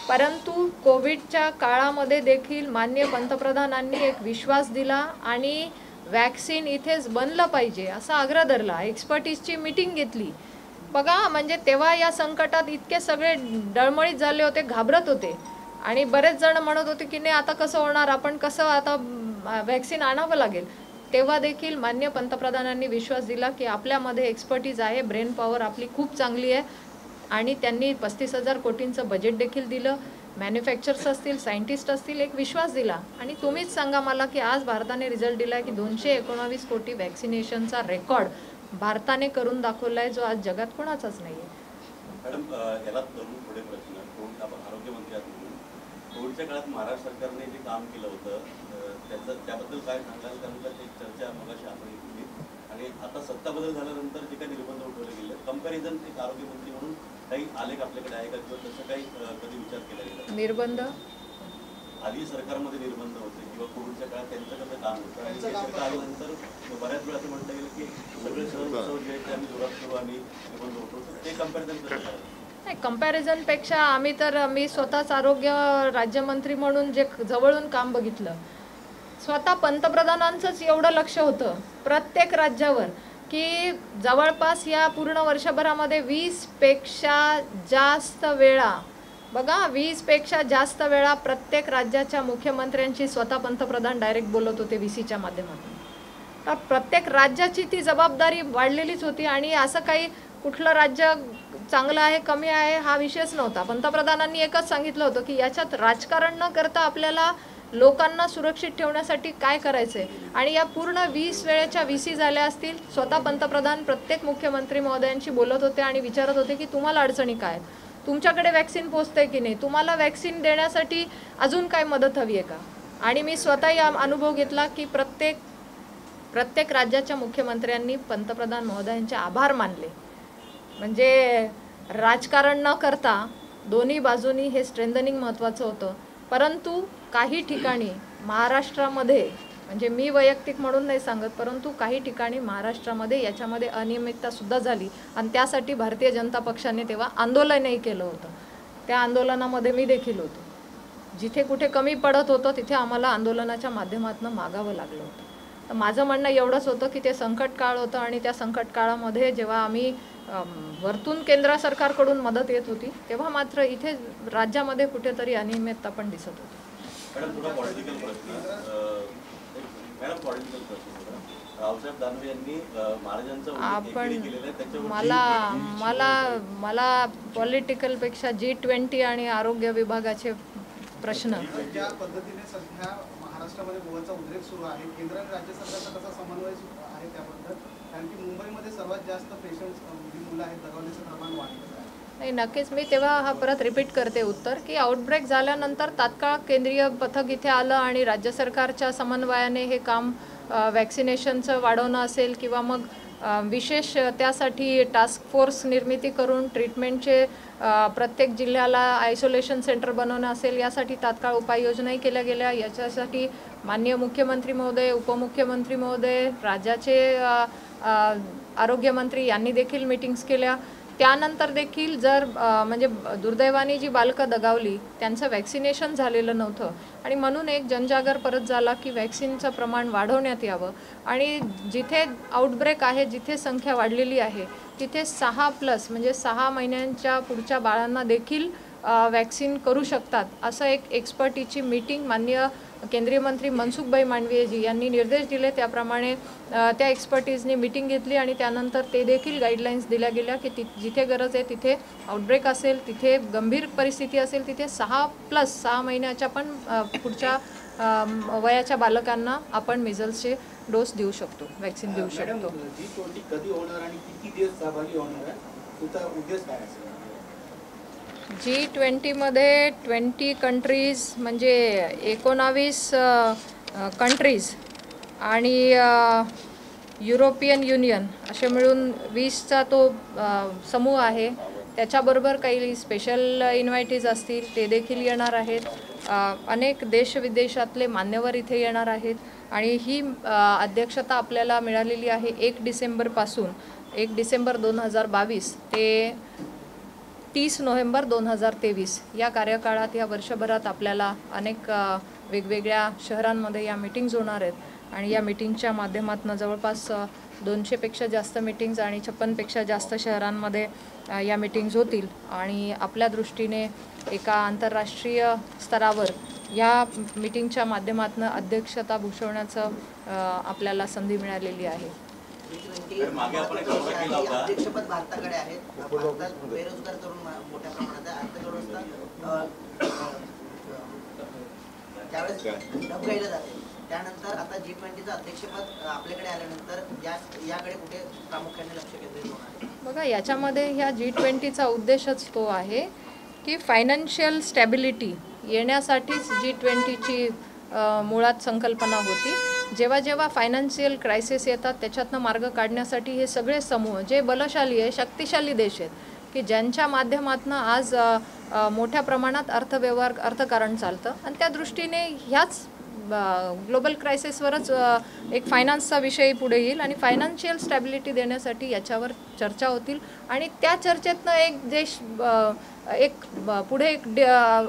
परंतु कोविडच्या काळामध्ये देखील माननीय पंतप्रधानांनी एक विश्वास दिला आणि वॅक्सिन इथेच बनलं पाहिजे असा आग्रह धरला, एक्सपर्टीजची मीटिंग घेतली. बघा म्हणजे तेव्हा या संकटात इतके सगळे डळमळीत झाले होते, घाबरत होते आणि बरेच जण म्हणत होते की नाही आता कसं होणार, आपण कसं आता वॅक्सिन आणावं लागेल. तेव्हा देखील माननीय पंतप्रधानांनी विश्वास दिला की आपल्यामध्ये एक्सपर्टीज आहे, ब्रेन पॉवर आपली खूप चांगली आहे आणि त्यांनी 35,000 कोटींचं बजेट देखील दिलं. मॅन्युफॅक्चरर्स असतील, सायंटिस्ट असतील, एक विश्वास दिला. आणि तुम्हीच सांगा मला की आज भारताने रिझल्ट दिला की 219 कोटी वॅक्सिनेशनचा रेकॉर्ड भारताने करून दाखवला आहे, जो आज जगात कोणाचाच नाही आहे. मॅडम, याला धरून पुढे प्रश्न, आपण आरोग्यमंत्री आहात म्हणून कोविडच्या काळात महाराष्ट्र सरकारने जे काम केलं होतं त्याबद्दल काय सांगाल? कारण एक चर्चा मगाशी आपण केली आणि आता सत्ता बदल झाल्यानंतर जे काही निर्बंध उठवले गेले, कंपॅरिझन एक आरोग्यमंत्री म्हणून काही आलेख आपल्याकडे आहे का किंवा तसं काही कधी विचार केला गेला? निर्बंध आधी सरकारमध्ये निर्बंध होते किंवा कोविडच्या काळात त्यांचं कसं काम होतं आणि सरकार आल्यानंतर बऱ्याच वेळा असं म्हटलं गेलं की सगळे सण उत्सव जे आहेत ते आम्ही जोरात करू आणि निर्बंध होतो, ते कंपॅरिझन कसं करायचं? नाही, कंपॅरिझनपेक्षा मी स्वतःच आरोग्य राज्यमंत्री म्हणून जे जवळून काम बघितलं, स्वतः पंतप्रधानांचंच एवढं लक्ष होतं प्रत्येक राज्यावर की जवळपास या पूर्ण वर्षभरामध्ये 20पेक्षा जास्त वेळा, बघा 20पेक्षा जास्त वेळा प्रत्येक राज्याच्या मुख्यमंत्र्यांची स्वतः पंतप्रधान डायरेक्ट बोलत होते VCच्या माध्यमातून. तर प्रत्येक राज्याची ती जबाबदारी वाढलेलीच होती आणि असं काही कुठलं राज्य चांगलं आहे कमी आहे हा विषयच नव्हता. पंतप्रधानांनी एकच सांगितलं होतं की याच्यात राजकारण न करता आपल्याला लोकांना सुरक्षित ठेवण्यासाठी काय करायचं आहे. आणि या पूर्ण 20 वेळेच्या VC झाल्या असतील. स्वतः पंतप्रधान प्रत्येक मुख्यमंत्री महोदयांशी बोलत होते आणि विचारत होते की तुम्हाला अडचणी काय, तुमच्याकडे वॅक्सिन पोहोचते की नाही, तुम्हाला वॅक्सिन देण्यासाठी अजून काय मदत हवी आहे का. आणि मी स्वतःही अनुभव घेतला की प्रत्येक राज्याच्या मुख्यमंत्र्यांनी पंतप्रधान महोदयांचे आभार मानले. म्हणजे राजकारण न करता दोन्ही बाजूनी हे स्ट्रेंथनिंग महत्त्वाचं होतं. परंतु काही ठिकाणी महाराष्ट्रामध्ये, म्हणजे मी वैयक्तिक म्हणून नाही सांगत, परंतु काही ठिकाणी महाराष्ट्रामध्ये याच्यामध्ये अनियमिततासुद्धा झाली आणि त्यासाठी भारतीय जनता पक्षाने तेव्हा आंदोलनही केलं होतं. त्या आंदोलनामध्ये मी देखील होतो. जिथे कुठे कमी पडत होतं तिथे आम्हाला आंदोलनाच्या माध्यमातून मागावं लागलं होतं. तर माझं म्हणणं एवढंच होतं की ते संकट काळ होतं आणि त्या संकट काळामध्ये जेव्हा आम्ही वरतून केंद्र सरकारकडून मदत येत होती तेव्हा मात्र इथे राज्यामध्ये कुठेतरी अनियमितता पण दिसत होती. मॅडम थोडा पॉलिटिकल प्रश्न रावसाहेब दानवे यांनी महाराजांचा मला पॉलिटिकलपेक्षा G20 आणि आरोग्य विभागाचे प्रश्न. ज्या पद्धतीने सध्या महाराष्ट्रामध्ये गोवाचा उद्रेक सुरू आहे, केंद्र आणि राज्य सरकारचा कसा समन्वय आहे त्याबद्दल, कारण की मुंबईमध्ये सर्वात जास्त पेशंट्स मुलं आहेत, दगावण्याचं प्रमाण वाढलं आहे. नाही, नक्कीच मी तेव्हा हा परत रिपीट करते उत्तर की आउटब्रेक झाल्यानंतर तात्काळ केंद्रीय पथक इथे आलं आणि राज्य सरकारच्या समन्वयाने हे काम वॅक्सिनेशनचं वाढवणं असेल किंवा मग विशेष त्यासाठी टास्क फोर्स निर्मिती करून ट्रीटमेंटचे प्रत्येक जिल्ह्याला आयसोलेशन सेंटर बनवणं असेल, यासाठी तात्काळ उपाययोजनाही केल्या गेल्या. याच्यासाठी माननीय मुख्यमंत्री महोदय, उपमुख्यमंत्री महोदय, राज्याचे आरोग्यमंत्री यांनी देखील मीटिंग्स केल्या. त्यानंतर देखील जर म्हणजे दुर्दैवाने जी बालकं दगावली त्यांचं वॅक्सिनेशन झालेलं नव्हतं आणि म्हणून एक जनजागर परत झाला की वॅक्सिनचं प्रमाण वाढवण्यात यावं आणि जिथे आउटब्रेक आहे, जिथे संख्या वाढलेली आहे तिथे 6+ म्हणजे 6 महिन्यांच्या पुढच्या बाळांना देखील वॅक्सिन करू शकतात असं एक एक्सपर्टीची मीटिंग माननीय केंद्रीय मंत्री मनसुखभाई मांडवीयजी यांनी निर्देश दिले. त्याप्रमाणे त्या एक्सपर्टीजनी मीटिंग घेतली आणि त्यानंतर ते देखील गाईडलाईन्स दिल्या गेल्या की जिथे गरज आहे तिथे आउटब्रेक असेल, तिथे गंभीर परिस्थिती असेल तिथे 6+ महिन्याच्या पण पुढच्या वयाच्या बालकांना आपण मिझल्सचे डोस देऊ शकतो, वॅक्सिन देऊ शकतो. G20 कधी होणार आणि किती दिवस सहभागी होणार आहे, तुमचा उद्देश काय असेल? G20 मध्ये 20 कंट्रीज म्हणजे 19 कंट्रीज आणि युरोपियन युनियन असे मिळून 20चा तो समूह आहे. त्याच्याबरोबर काही स्पेशल इन्व्हायटीज असतील ते देखील येणार आहेत. अनेक देशविदेशातले मान्यवर इथे येणार आहेत आणि ही अध्यक्षता आपल्याला मिळालेली आहे 1 डिसेंबरपासून 1 डिसेंबर 2022 ते 30 नोव्हेंबर 2023 या कार्यकाळात, या वर्षभरात आपल्याला अनेक वेगवेगळ्या शहरांमध्ये या मीटिंग्ज होणार आहेत आणि या मीटिंगच्या माध्यमातून जवळपास 200पेक्षा जास्त मीटिंग्ज आणि 56पेक्षा जास्त शहरांमध्ये या मीटिंग्ज होतील आणि आपल्या दृष्टीने एका आंतरराष्ट्रीय स्तरावर या मीटिंगच्या माध्यमातून अध्यक्षता भूषवण्याचं आपल्याला संधी मिळालेली आहे. अध्यक्षपद भारताकडे आहे. भारतात बेरोजगार तरुण मोठ्या प्रमाणात आहे. अर्थव्यवस्था त्यावेळेस डबघाईला जाते. त्यानंतर आता G20चं अध्यक्षपद आपल्याकडे आल्यानंतर याकडे कुठे प्रामुख्याने लक्ष केंद्रित होणार? बघा, याच्यामध्ये ह्या G20चा उद्देशच तो आहे की फायनान्शियल स्टॅबिलिटी येण्यासाठीच G20ची मुळात संकल्पना होती. जेव्हा जेव्हा फायनान्शियल क्रायसिस येतात त्याच्यातनं मार्ग काढण्यासाठी हे सगळे समूह जे बलशाली आहे, शक्तिशाली देश आहेत की ज्यांच्या माध्यमातून आज मोठ्या प्रमाणात अर्थव्यवहार, अर्थकारण चालतं आणि त्या दृष्टीने ह्याच ग्लोबल क्रायसिसवरच एक फायनान्सचा विषय पुढे येईल आणि फायनान्शियल स्टॅबिलिटी देण्यासाठी याच्यावर चर्चा होतील आणि त्या चर्चेतनं पुढे एक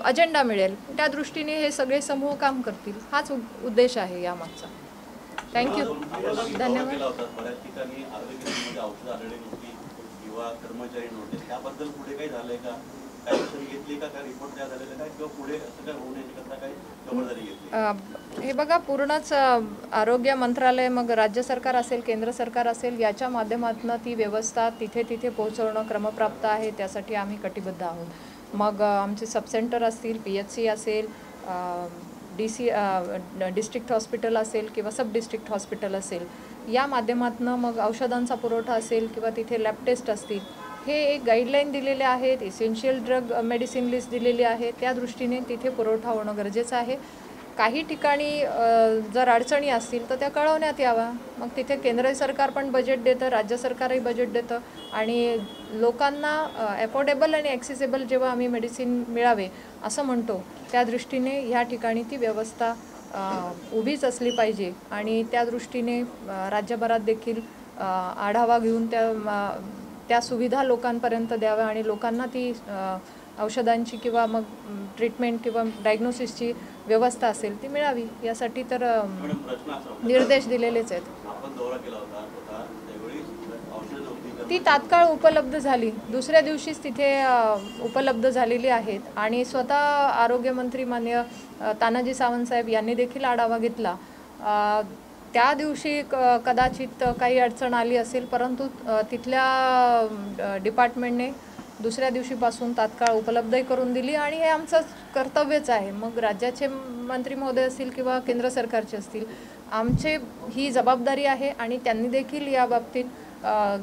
अजेंडा मिळेल. त्या दृष्टीने हे सगळे समूह काम करतील. हाच उद्देश आहे यामागचा. थँक्यू, धन्यवाद. बऱ्याच ठिकाणी आरोग्य केंद्रामध्ये औषधं आढळली नव्हती किंवा कर्मचारी नव्हते, त्याबद्दल पुढे काही झालंय का? काही ऍक्शन घेतली का? काय रिपोर्ट तयार झालेला काय किंवा पुढे असं काय होऊ नये करता काही खबरदारी घेतली? हे बघा, पूर्णच आरोग्य मंत्रालय, मग राज्य सरकार असेल, केंद्र सरकार असेल, याच्या माध्यमातून ती व्यवस्था तिथे पोहोचवणं क्रमप्राप्त आहे. त्यासाठी आम्ही कटिबद्ध आहोत. मग आमचे सबसेंटर असतील, PHC असेल, डिस्ट्रिक्ट हॉस्पिटल असेल किंवा सब डिस्ट्रिक्ट हॉस्पिटल असेल, या माध्यमातून मग औषधांचा पुरवठा असेल किंवा तिथे लॅब टेस्ट असतील, हे एक गाईडलाईन दिलेले आहेत. इसेन्शियल ड्रग मेडिसिन लिस्ट दिलेली आहे. त्या दृष्टीने तिथे पुरवठा होणं गरजेचं आहे. काही ठिकाणी जर अडचणी असतील तर त्या कळवण्यात यावा. मग तिथे केंद्र सरकार पण बजेट देतं, राज्य सरकारही बजेट देतं आणि लोकांना अफोर्डेबल आणि ॲक्सेसिबल जेव्हा आम्ही मेडिसिन मिळावे असं म्हणतो, त्या दृष्टीने ह्या ठिकाणी ती व्यवस्था उभीच असली पाहिजे आणि त्या दृष्टीने राज्यभरात देखील आढावा घेऊन त्या सुविधा लोकांपर्यंत द्याव्या आणि लोकांना ती औषधांची किंवा मग ट्रीटमेंट किंवा डायग्नोसिसची व्यवस्था असेल ती मिळावी. यासाठी तर निर्देश दिलेलेच आहेत. ती तात्काळ उपलब्ध झाली, दुसऱ्या दिवशीच तिथे उपलब्ध झालेली आहेत आणि स्वतः आरोग्यमंत्री माननीय तानाजी सावंत साहेब यांनी देखील आढावा घेतला. त्या दिवशी कदाचित काही अडचण आली असेल, परंतु तिथल्या डिपार्टमेंटने दुसऱ्या दिवशीपासून तात्काळ उपलब्धही करून दिली आणि हे आमचं कर्तव्यच आहे. मग राज्याचे मंत्री महोदय असतील किंवा केंद्र सरकारचे असतील, आमचे ही जबाबदारी आहे आणि त्यांनी देखील या बाबतीत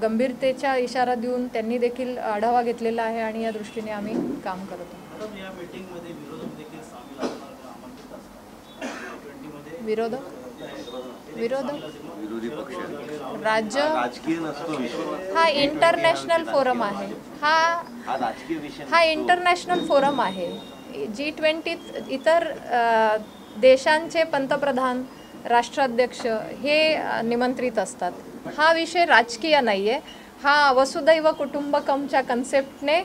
गंभीरतेचा इशारा देऊन त्यांनी देखील आढावा घेतलेला आहे आणि या दृष्टीने आम्ही काम करतो. विरोधी पक्ष राज्य राजकीय नसतो विषय, हा इंटरनॅशनल फोरम आहे. हा राजकीय विषय, हा इंटरनॅशनल फोरम आहे. G20 इतर देशांचे पंतप्रधान, राष्ट्राध्यक्ष हे निमंत्रित असतात. हा विषय राजकीय नाही आहे. हा वसुदैव कुटुंबकमच्या कन्सेप्टने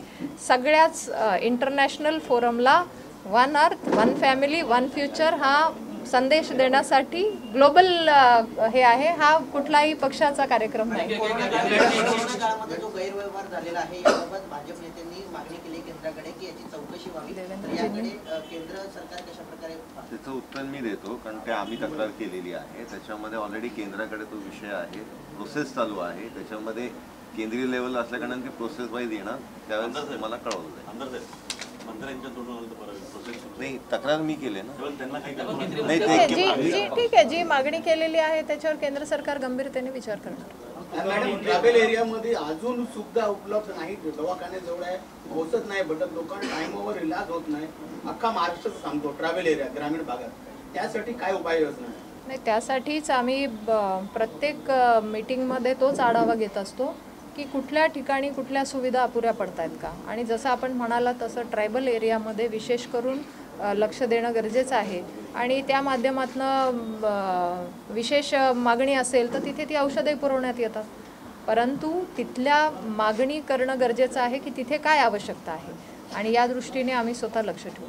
सगळ्याच इंटरनॅशनल फोरमला one earth, one family, one future हा संदेश देण्यासाठी ग्लोबल हे आहे. हा कुठलाही पक्षाचा कार्यक्रम नाही. कोरोना काळामध्ये जो गैरव्यवहार झालेला आहे याबाबत भाजप नेत्यांनी मागणी केली केंद्राकडे की याची चौकशी व्हावी. तर याकडे केंद्र सरकार कशा प्रकारे? त्याचं उत्तर मी देतो, कारण ते आम्ही तक्रार केलेली आहे. त्याच्यामध्ये ऑलरेडी केंद्राकडे तो विषय आहे, प्रोसेस चालू आहे. त्याच्यामध्ये केंद्रीय लेवल असल्याकारणाने ती प्रोसेस वाईज येणार, त्यावेळेस मला कळवलं जाईल. नाही, तक्रार मी केली ना. ठीक आहे, जी मागणी केलेली आहे त्याच्यावर केंद्र सरकार गंभीरतेने विचार करणार. मॅडम, ट्रॅव्हल एरियामध्ये अजून सुविधा उपलब्ध नाही, दवाखाने जवळ आहे, पोहोचत नाही, बट लोकांना टाइमवर इलाज होत नाही. अख्खा महाराष्ट्राचं सांगतो ट्रॅव्हल एरिया ग्रामीण भागात, त्यासाठी काय उपाययोजना आहे? नाही, त्यासाठीच आम्ही प्रत्येक मीटिंगमध्ये तोच आढावा घेत असतो की कुठल्या ठिकाणी कुठल्या सुविधा अपुऱ्या पडत आहेत का. आणि जसं आपण म्हणाला तसं ट्रायबल एरियामध्ये विशेष करून लक्ष देणं गरजेचं आहे आणि त्या माध्यमातून विशेष मागणी असेल तर तिथे ती औषधे पुरवण्यात येतात. परंतु तिथल्या मागणी करणं गरजेचं आहे की तिथे काय आवश्यकता आहे आणि या दृष्टीने आम्ही स्वतः लक्ष ठेवू.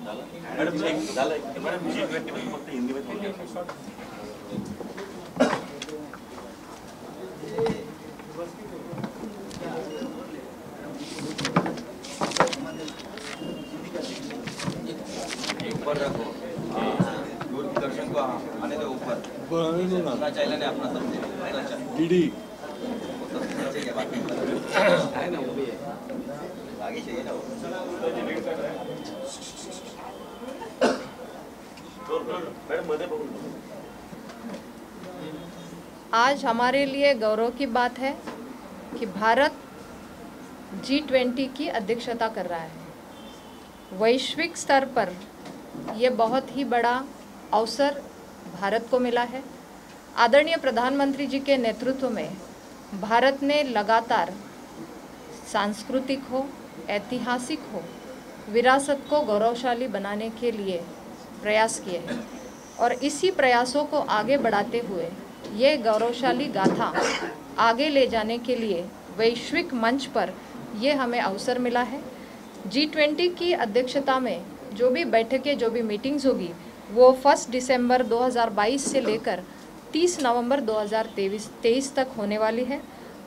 ऊपर रखो, दूरदर्शन को आने दो ऊपर, अपना चैनल है अपना सबसे डीडी है ना, वो भी है, आगे चाहिए ना. आज हमारे लिए गौरव की बात है कि भारत G20 की अध्यक्षता कर रहा है. वैश्विक स्तर पर ये बहुत ही बड़ा अवसर भारत को मिला है. आदरणीय प्रधानमंत्री जी के नेतृत्व में भारत ने लगातार सांस्कृतिक हो, ऐतिहासिक हो, विरासत को गौरवशाली बनाने के लिए प्रयास किए हैं. और इसी प्रयासों को आगे बढ़ाते हुए ये गौरवशाली गाथा आगे ले जाने के लिए वैश्विक मंच पर ये हमें अवसर मिला है। G20 की अध्यक्षता में जो भी बैठकें, जो भी मीटिंग्स होगी, वो 1 दिसंबर 2022 से लेकर 30 नवंबर 2023 तक होने वाली है।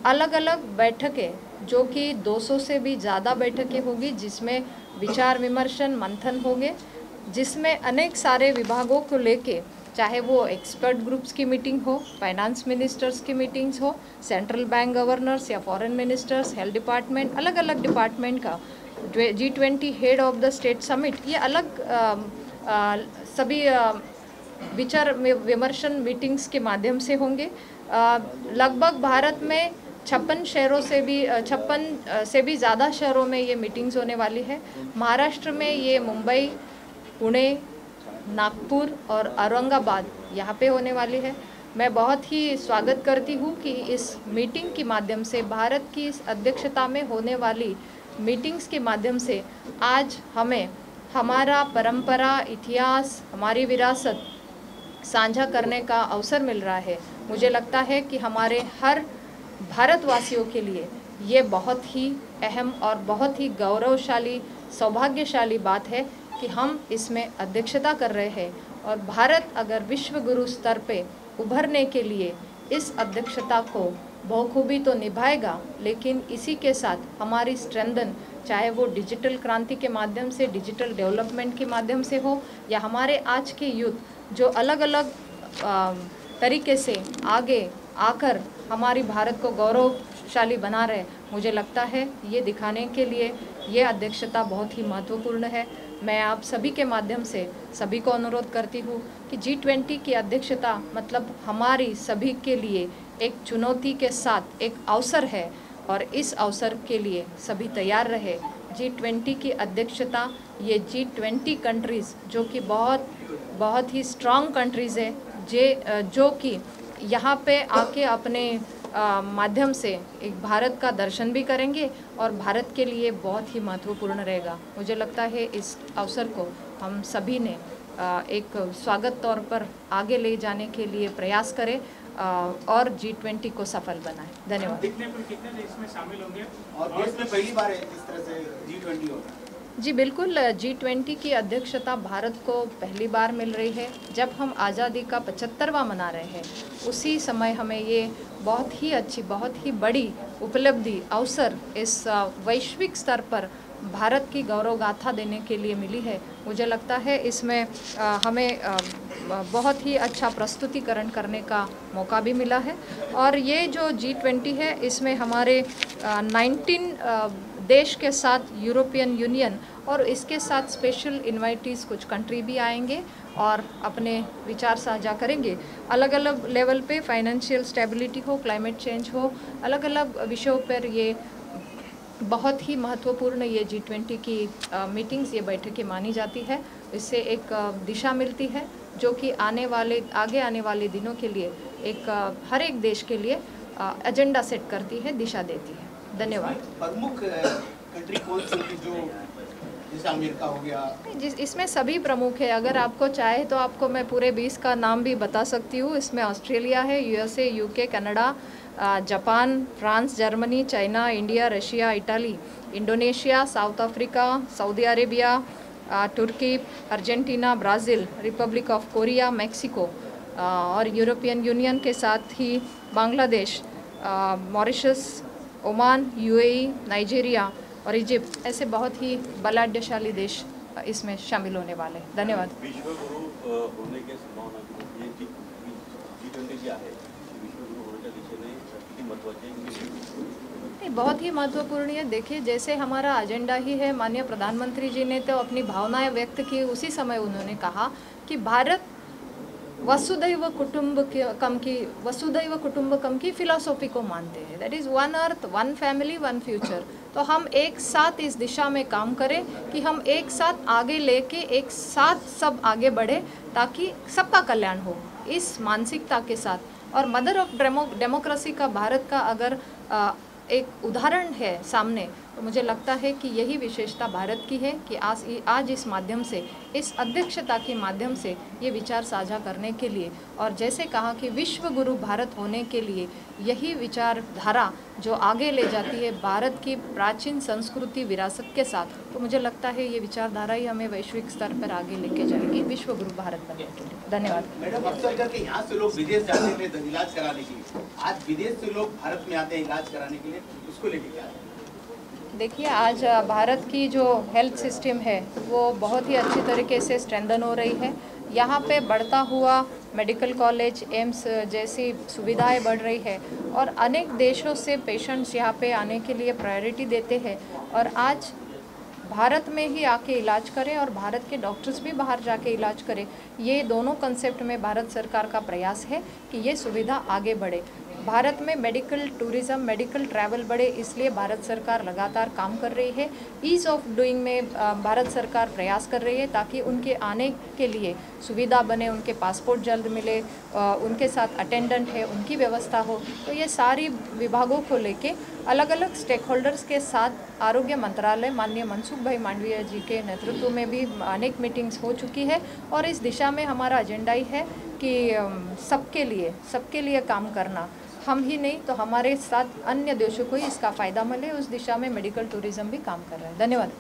अलग अलग बैठकें जो कि 200 से भी ज़्यादा बैठकें होगी, जिसमें विचार विमर्शन मंथन होंगे, जिसमें अनेक सारे विभागों को लेके, चाहे वो एक्सपर्ट ग्रुप्स की मीटिंग हो, फाइनेंस मिनिस्टर्स की मीटिंग्स हो, सेंट्रल बैंक गवर्नर्स या फॉरेन मिनिस्टर्स, हेल्थ डिपार्टमेंट, अलग अलग डिपार्टमेंट का G20 head of the state summit, ये अलग सभी विचार विमर्शन मीटिंग्स के माध्यम से होंगे। लगभग भारत में 56 शहरों से भी 56 से भी ज़्यादा शहरों में ये मीटिंग्स होने वाली है। महाराष्ट्र में ये मुंबई, पुणे, नागपुर और औरंगाबाद यहाँ पे होने वाली है। मैं बहुत ही स्वागत करती हूँ कि इस मीटिंग के माध्यम से, भारत की इस अध्यक्षता में होने वाली मीटिंग्स के माध्यम से आज हमें हमारा परंपरा, इतिहास, हमारी विरासत साझा करने का अवसर मिल रहा है। मुझे लगता है कि हमारे हर भारतवासियों के लिए ये बहुत ही अहम और बहुत ही गौरवशाली, सौभाग्यशाली बात है कि हम इसमें अध्यक्षता कर रहे हैं। और भारत अगर विश्व गुरु स्तर पे उभरने के लिए इस अध्यक्षता को बखूबी तो निभाएगा, लेकिन इसी के साथ हमारी स्ट्रेंथन, चाहे वो डिजिटल क्रांति के माध्यम से, डिजिटल डेवलपमेंट के माध्यम से हो, या हमारे आज के यूथ जो अलग अलग तरीके से आगे आकर हमारी भारत को गौरवशाली बना रहे, मुझे लगता है ये दिखाने के लिए ये अध्यक्षता बहुत ही महत्वपूर्ण है। मैं आप सभी के माध्यम से सभी को अनुरोध करती हूँ कि G20 की अध्यक्षता मतलब हमारी सभी के लिए एक चुनौती के साथ एक अवसर है, और इस अवसर के लिए सभी तैयार रहे। G20 की अध्यक्षता, ये G20 कंट्रीज़ जो कि बहुत ही स्ट्रॉन्ग कंट्रीज़ है, जो कि यहाँ पे आके अपने माध्यम से एक भारत का दर्शन भी करेंगे और भारत के लिए बहुत ही महत्वपूर्ण रहेगा। मुझे लगता है इस अवसर को हम सभी ने एक स्वागत तौर पर आगे ले जाने के लिए प्रयास करें और G20 को सफल बनाएं। धन्यवाद। कितने देश में शामिल होंगे और देश में पहली बार है इस तरह से G20 होगा? जी बिल्कुल, G20 की अध्यक्षता भारत को पहली बार मिल रही है। जब हम आज़ादी का 75वां मना रहे हैं, उसी समय हमें ये बहुत ही अच्छी, बहुत ही बड़ी उपलब्धि, अवसर इस वैश्विक स्तर पर भारत की गौरव गाथा देने के लिए मिली है। मुझे लगता है इसमें हमें बहुत ही अच्छा प्रस्तुतिकरण करने का मौका भी मिला है। और ये जो G20 है, इसमें हमारे 19 देश के साथ यूरोपियन यूनियन और इसके साथ स्पेशल इन्वाइटीज़ कुछ कंट्री भी आएंगे और अपने विचार साझा करेंगे। अलग अलग लेवल पे फाइनेंशियल स्टेबिलिटी हो, क्लाइमेट चेंज हो, अलग अलग विषयों पर ये बहुत ही महत्वपूर्ण ये G20 की मीटिंग्स, ये बैठकें मानी जाती है। इससे एक दिशा मिलती है जो कि आगे आने वाले दिनों के लिए एक हर एक देश के लिए एजेंडा सेट करती है, दिशा देती है। धन्यवाद। प्रमुख कंट्री कौन सी जो जैसे अमेरिका हो गया? इसमें सभी प्रमुख है। अगर आपको चाहे तो आपको मैं पूरे 20 का नाम भी बता सकती हूँ। इसमें ऑस्ट्रेलिया है, USA, UK, Canada, Japan, France, Germany, China, India, Russia, Italy, Indonesia, South Africa, Saudi Arabia, तुर्की, Argentina, Brazil, Republic of Korea, Mexico और यूरोपियन यूनियन के साथ ही Bangladesh, Mauritius, Oman, UAE, Nigeria और इजिप्ट, ऐसे बहुत ही बलाढ्यशाली देश इसमें शामिल होने वाले। धन्यवाद। विश्व गुरु होने की संभावना ये G20 जी आहे, विश्व गुरु होण्याच्या दिशेने किती महत्त्वाची आहे? बहुत ही महत्वपूर्ण है। देखिए, जैसे हमारा एजेंडा ही है, माननीय प्रधानमंत्री जी ने तो अपनी भावनाएं व्यक्त की, उसी समय उन्होंने कहा कि भारत वसुधैव कुटुंबकम की फिलॉसफी को मानते हैं। That is one earth, one family, one future. तो हम एक साथ इस दिशा में काम करें कि हम एक साथ आगे लेके एक साथ सब आगे बढ़े ताकि सबका कल्याण हो, इस मानसिकता के साथ। और मदर ऑफ डेमोक्रेसी का भारत का अगर एक उदाहरण है सामने, तो मुझे लगता है कि यही विशेषता भारत की है कि आज इस माध्यम से, इस अध्यक्षता के माध्यम से ये विचार साझा करने के लिए, और जैसे कहा कि विश्व गुरु भारत होने के लिए यही विचारधारा जो आगे ले जाती है भारत की प्राचीन संस्कृति विरासत के साथ, तो मुझे लगता है ये विचारधारा ही हमें वैश्विक स्तर पर आगे लेके जाएगी विश्व गुरु भारत बनने के लिए। धन्यवाद। मैडम, अक्सर करके यहाँ से लोग विदेश जाते हैं इलाज कराने के लिए, आज विदेश से लोग भारत में आते हैं इलाज कराने के लिए, उसको लेके क्या है? देखिए, आज भारत की जो हेल्थ सिस्टम है वो बहुत ही अच्छी तरीके से स्ट्रेंथन हो रही है। यहाँ पे बढ़ता हुआ मेडिकल कॉलेज, एम्स जैसी सुविधाएं बढ़ रही है और अनेक देशों से पेशेंट्स यहाँ पे आने के लिए प्रायोरिटी देते हैं और आज भारत में ही आके इलाज करें और भारत के डॉक्टर्स भी बाहर जाके इलाज करें। ये दोनों कंसेप्ट में भारत सरकार का प्रयास है कि ये सुविधा आगे बढ़े। भारत में मेडिकल टूरिज़्म, मेडिकल ट्रैवल बढ़े, इसलिए भारत सरकार लगातार काम कर रही है। ईज़ ऑफ डूइंग में भारत सरकार प्रयास कर रही है ताकि उनके आने के लिए सुविधा बने, उनके पासपोर्ट जल्द मिले, उनके साथ अटेंडेंट है उनकी व्यवस्था हो। तो ये सारी विभागों को लेके अलग अलग स्टेक होल्डर्स के साथ आरोग्य मंत्रालय माननीय मनसुख भाई मांडविया जी के नेतृत्व में भी अनेक मीटिंग्स हो चुकी है और इस दिशा में हमारा एजेंडा ही है कि सबके लिए काम करना। हम ही नहीं तो हमारे साथ अन्य देशों को ही इसका फ़ायदा मिले, उस दिशा में मेडिकल टूरिज़्म भी काम कर रहा है। धन्यवाद।